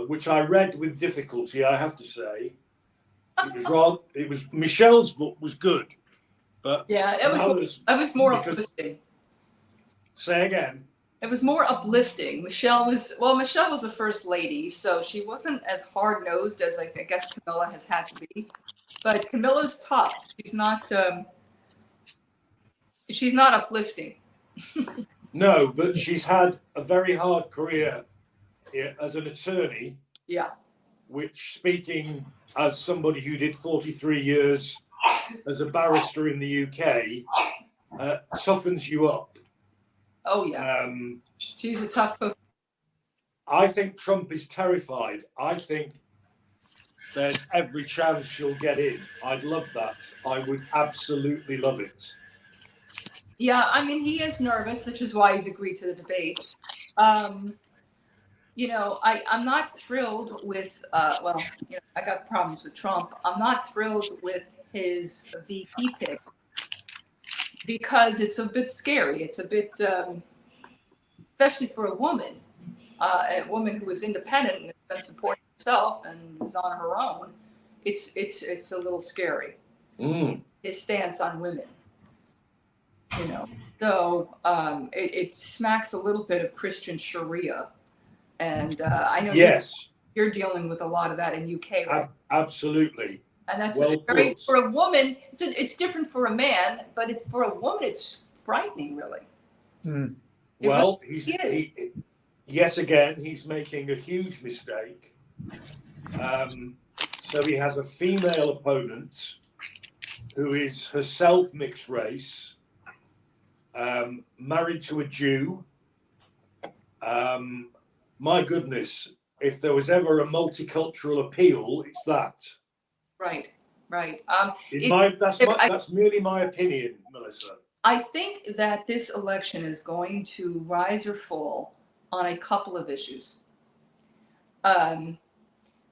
which I read with difficulty, I have to say. It was Michelle's book was good, but yeah, it was more uplifting. Say again. It was more uplifting. Michelle was a first lady, so she wasn't as hard nosed as I guess Camilla has had to be. But Camilla's tough. She's not uplifting. No, but she's had a very hard career as an attorney. Yeah. Which, speaking as somebody who did 43 years as a barrister in the UK, toughens you up. Oh, yeah. She's a tough cook. I think Trump is terrified. I think there's every chance she'll get in. I'd love that. I would absolutely love it. Yeah, I mean, he is nervous, which is why he's agreed to the debates. You know, I'm not thrilled with, well, you know, I got problems with Trump. I'm not thrilled with his VP pick because it's a bit scary. It's a bit, especially for a woman who is independent and has been supporting herself and is on her own. It's a little scary. His stance on women. You know, so it smacks a little bit of Christian Sharia, and I know you're dealing with a lot of that in UK, right? Absolutely, and that's very for a woman. It's different for a man, but for a woman, it's frightening, really. Well, yet again, he's making a huge mistake. So he has a female opponent who is herself mixed race. Married to a Jew. My goodness, if there was ever a multicultural appeal, it's that. Right. That's merely my opinion, Melissa. I think that this election is going to rise or fall on a couple of issues. And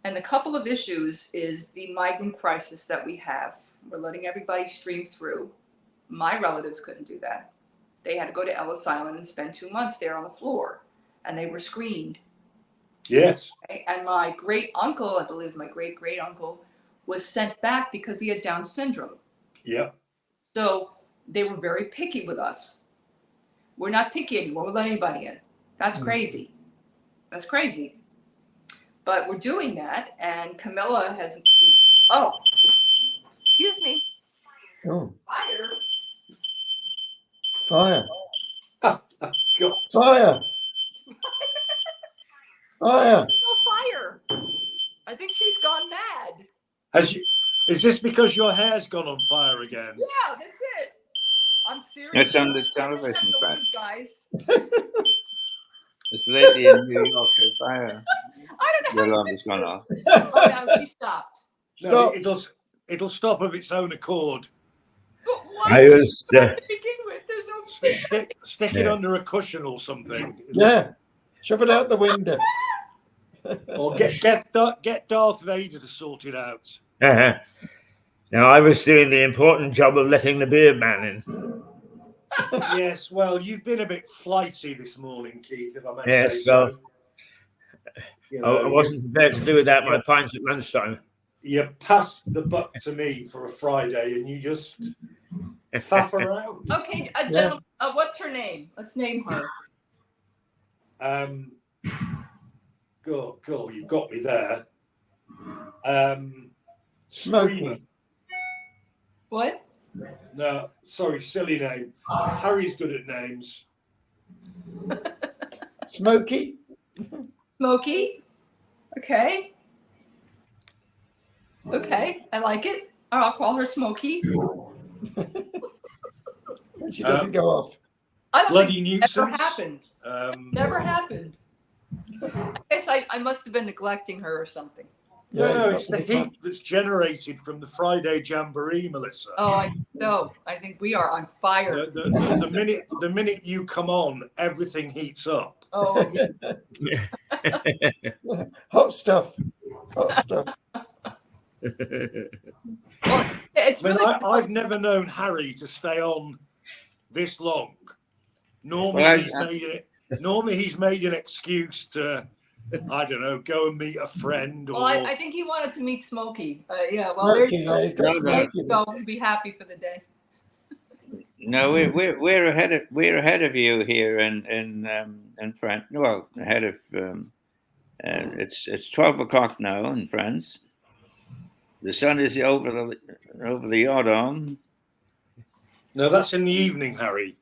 the couple of issues is the migrant crisis that we have. We're letting everybody stream through. My relatives couldn't do that. They had to go to Ellis Island and spend 2 months there on the floor, and they were screened. Yes. Okay? And my great uncle, I believe my great great uncle, was sent back because he had Down syndrome. Yeah. So they were very picky with us. We're not picky anymore. We'll let anybody in. That's crazy. That's crazy. But we're doing that, and Camilla has. Oh, excuse me. Oh. Fire. Fire. God. Fire. Fire. No fire. I think she's gone mad. Is this because your hair's gone on fire again? Yeah, that's it. I'm serious. It's on the television, guys. This lady in New York is fire. I don't know. The alarm has gone off. Oh, no, she stopped. No, it'll stop of its own accord. But why to begin with? There's no stick it under a cushion or something. Yeah, shove it out the window. Or get Darth Vader to sort it out. Now, I was doing the important job of letting the beard man in. Yes, well, you've been a bit flighty this morning, Keith, if I may say so. You know, I wasn't prepared to do without my pints at lunchtime. You passed the buck to me for a Friday, and you just faff around. Okay, gentlemen, what's her name? Let's name her. Cool, you've got me there. Smokey. What? No, sorry, silly name. Harry's good at names. Smokey. Smokey. Okay, I like it. I'll call her Smokey. When she doesn't go off. I don't Bloody think nuisance. Never happened. Never happened. I guess I must have been neglecting her or something. No, it's the heat that's generated from the Friday Jamboree, Melissa. Oh, I think we are on fire. The minute you come on, everything heats up. Oh, Yeah. Hot stuff. Well, it's really. I've never known Harry to stay on this long. Normally, he's made an excuse to, I don't know, go and meet a friend. Well, I think he wanted to meet Smokey. Yeah, well, there you go. Be happy for the day. No, we're ahead of you here in France. Well, ahead of it's 12 o'clock now in France. The sun is over the Jordan. No, that's in the evening, Harry.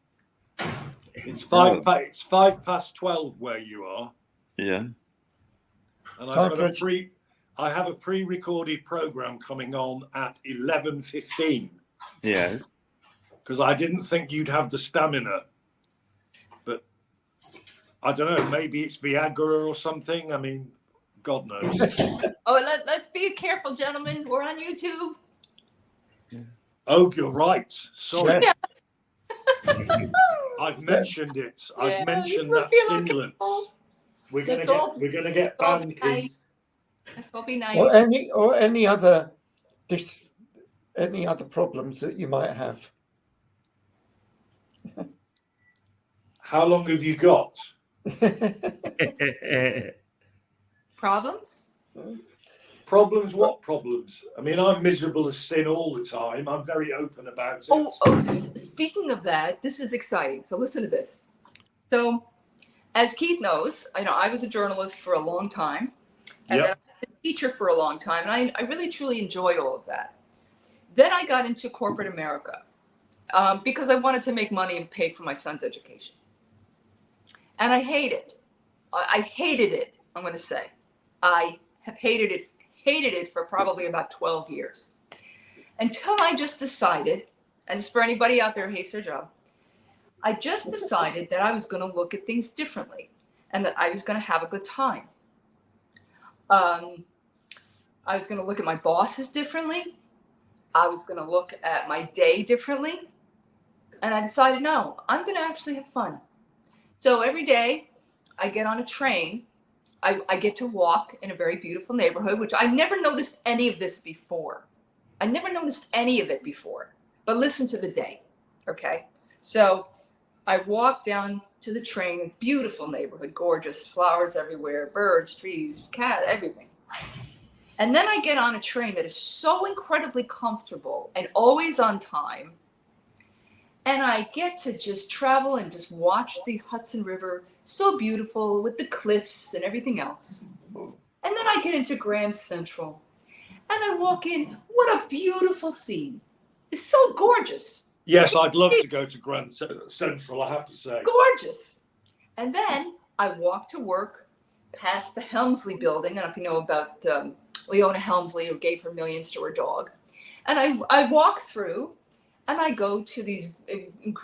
It's 12 where you are. Yeah. And I have a pre-recorded program coming on at 11:15. Yes. Because I didn't think you'd have the stamina. But I don't know, maybe it's Viagra or something. I mean, God knows. Let's be careful, gentlemen. We're on YouTube. Oh, you're right. Sorry. Yes. I've mentioned it. I've mentioned you're supposed that to be a little stimulant. careful. We're Let's all gonna get all banned, be nice. Keith. Let's all be nice. Or any other problems that you might have. How long have you got? Problems? Problems? What problems? I mean, I'm miserable as sin all the time. I'm very open about it. Speaking of that, this is exciting. So listen to this. So, as Keith knows, I was a journalist for a long time, and then I was a teacher for a long time, and I really truly enjoy all of that. Then I got into corporate America because I wanted to make money and pay for my son's education, and I hated it. I'm going to say, I have hated it for probably about 12 years, until I just decided, and just for anybody out there who hates their job, I just decided that I was going to look at things differently and that I was going to have a good time. I was going to look at my bosses differently. I was going to look at my day differently. And I decided, no, I'm going to actually have fun. So every day I get on a train. I get to walk in a very beautiful neighborhood, which I never noticed any of this before. I never noticed any of it before. But listen to the day, okay? So I walk down to the train, beautiful neighborhood, gorgeous, flowers everywhere, birds, trees, cat, everything. And then I get on a train that is so incredibly comfortable and always on time. And I get to just travel and just watch the Hudson River, so beautiful with the cliffs and everything else. And then I get into Grand Central and I walk in. What a beautiful scene. It's so gorgeous. Yes, I'd love to go to Grand Central, I have to say. Gorgeous. And then I walk to work past the Helmsley building. I don't know if you know about Leona Helmsley, who gave her millions to her dog. And I walk through and I go to these,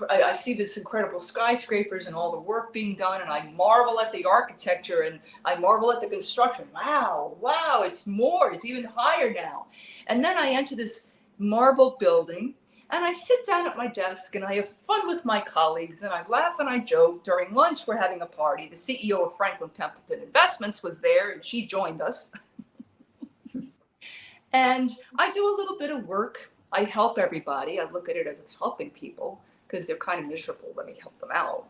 I see this incredible skyscrapers and all the work being done. And I marvel at the architecture and I marvel at the construction. Wow, it's even higher now. And then I enter this marble building. And I sit down at my desk and I have fun with my colleagues and I laugh and I joke. During lunch, we're having a party. The CEO of Franklin Templeton Investments was there and she joined us. And I do a little bit of work. I help everybody. I look at it as helping people because they're kind of miserable. Let me help them out.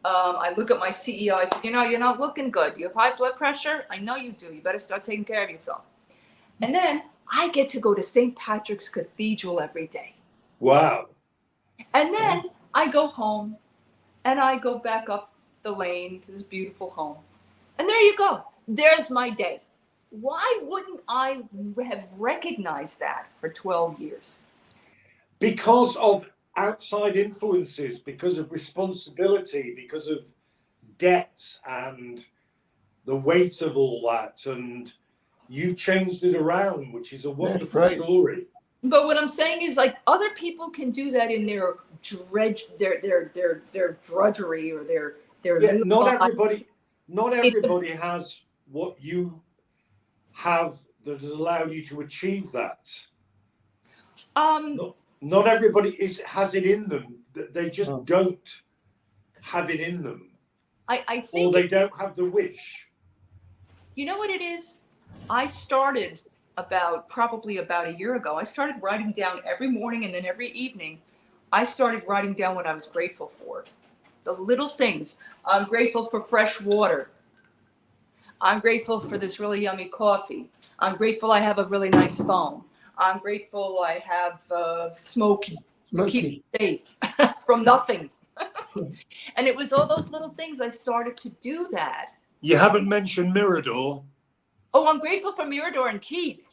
I look at my CEO. I said, you're not looking good. You have high blood pressure? I know you do. You better start taking care of yourself. And then I get to go to St. Patrick's Cathedral every day. Wow. And then I go home and I go back up the lane to this beautiful home. And there you go. There's my day. Why wouldn't I have recognized that for 12 years? Because of outside influences, because of responsibility, because of debt and the weight of all that. And you've changed it around, which is a wonderful story. But what I'm saying is, like, other people can do that in their drudgery or their not everybody has what you have that has allowed you to achieve that. Not everybody has it in them. They just don't have it in them. I think, or they don't have the wish. You know what it is? I started probably about a year ago. I started writing down every morning and then every evening. I started writing down what I was grateful for. The little things. I'm grateful for fresh water. I'm grateful for this really yummy coffee. I'm grateful I have a really nice phone. I'm grateful I have Smokey to keep me safe from nothing. And it was all those little things I started to do that. You haven't mentioned Mirador. Oh, I'm grateful for Mirador and Keith.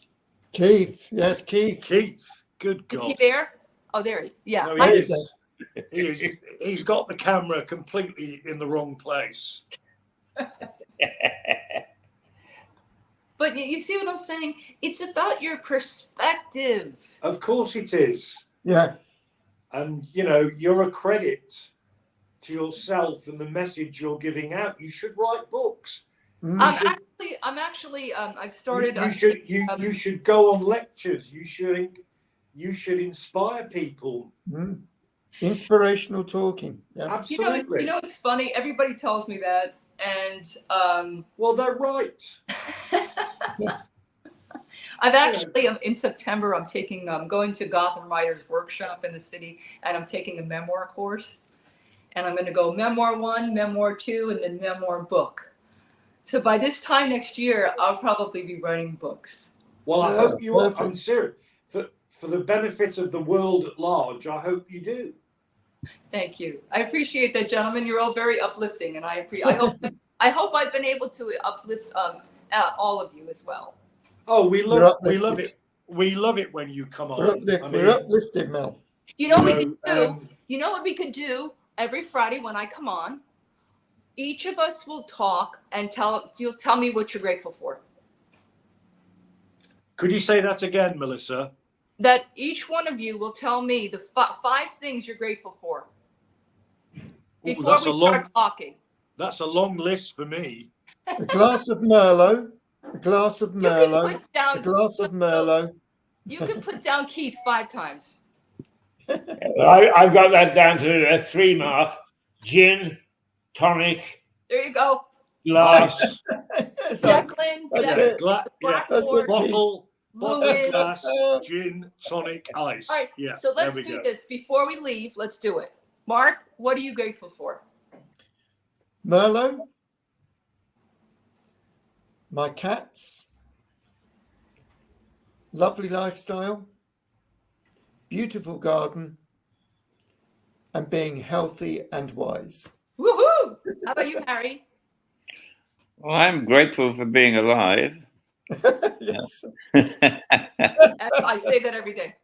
Yes, Keith. Good God. Is he there? Oh, there he. Yeah. No, he is. He is. He's got the camera completely in the wrong place. But you see what I'm saying? It's about your perspective. Of course it is. Yeah. And, you're a credit to yourself and the message you're giving out. You should write books. I'm actually. I've started. You should go on lectures. You should inspire people. Inspirational talking. Yeah. Absolutely. You know, it's funny. Everybody tells me that, and well, they're right. I've actually in September. I'm going to Gotham Writers Workshop in the city, and I'm taking a memoir course. And I'm going to go memoir 1, memoir 2, and then memoir book. So by this time next year, I'll probably be writing books. Well, I hope you are. I'm serious. For the benefit of the world at large, I hope you do. Thank you. I appreciate that, gentlemen. You're all very uplifting, and I hope I've been able to uplift all of you as well. Oh, we love it. We love it when you come on. We're uplifted, Mel. You know what we could do? You know what we could do? Every Friday when I come on, each of us will talk and you'll tell me what you're grateful for. Could you say that again, Melissa? That each one of you will tell me the 5 things you're grateful for before we start talking. That's a long list for me. A glass of Merlot. A glass of Merlot. A glass of Merlot. You can put down Keith 5 times. I've got that down to a 3 mark. Gin, tonic. There you go. Glass. Declan. Bottle, Louis. glass, gin, tonic, ice. All right. Yeah. So let's do this. Before we leave, let's do it. Mark, what are you grateful for? Merlot. My cats. Lovely lifestyle. Beautiful garden, and being healthy and wise. Woohoo! How about you, Harry? Well, I'm grateful for being alive. Yes. I say that every day.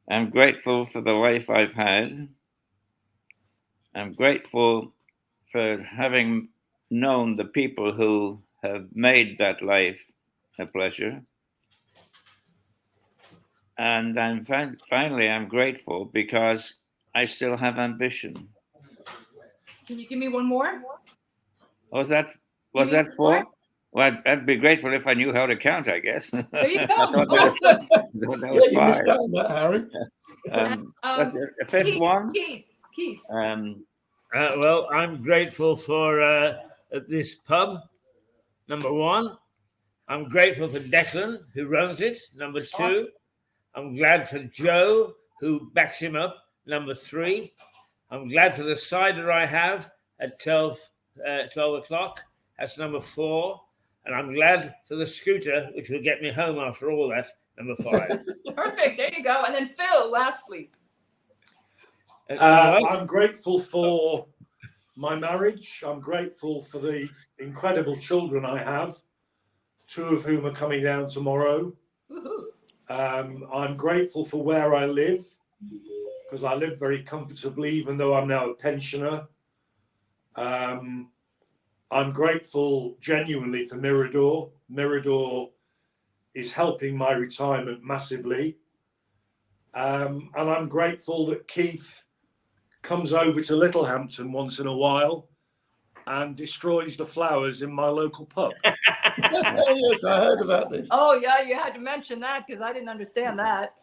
I'm grateful for the life I've had. I'm grateful for having known the people who have made that life a pleasure. And finally, I'm grateful because I still have ambition. Can you give me one more? Was that 4? Well, I'd be grateful if I knew how to count, I guess. There you go. I thought that was 5. You missed out on that, Harry. What's the 5th one? Keith. Well, I'm grateful for this pub, number 1. I'm grateful for Declan, who runs it, number 2. Awesome. I'm glad for Joe, who backs him up, number 3. I'm glad for the cider I have at 12 o'clock. That's number 4. And I'm glad for the scooter, which will get me home after all that, number 5. Perfect. There you go. And then Phil, lastly. I'm grateful for my marriage. I'm grateful for the incredible children I have, 2 of whom are coming down tomorrow. Woo-hoo. I'm grateful for where I live, because I live very comfortably, even though I'm now a pensioner. I'm grateful genuinely for Mirador. Mirador is helping my retirement massively. And I'm grateful that Keith comes over to Littlehampton once in a while and destroys the flowers in my local pub. Yes, I heard about this. Oh, yeah, you had to mention that because I didn't understand that.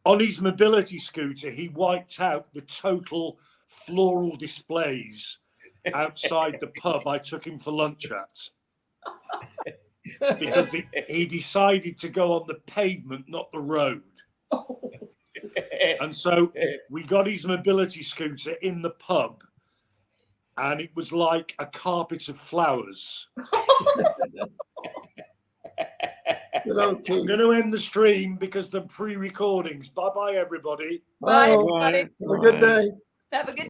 On his mobility scooter, he wiped out the total floral displays outside the pub I took him for lunch at. Because he decided to go on the pavement, not the road. And so we got his mobility scooter in the pub, and it was like a carpet of flowers. I'm going to end the stream because the pre-recordings. Bye-bye, everybody. Bye, everybody. Have a good day. Have a good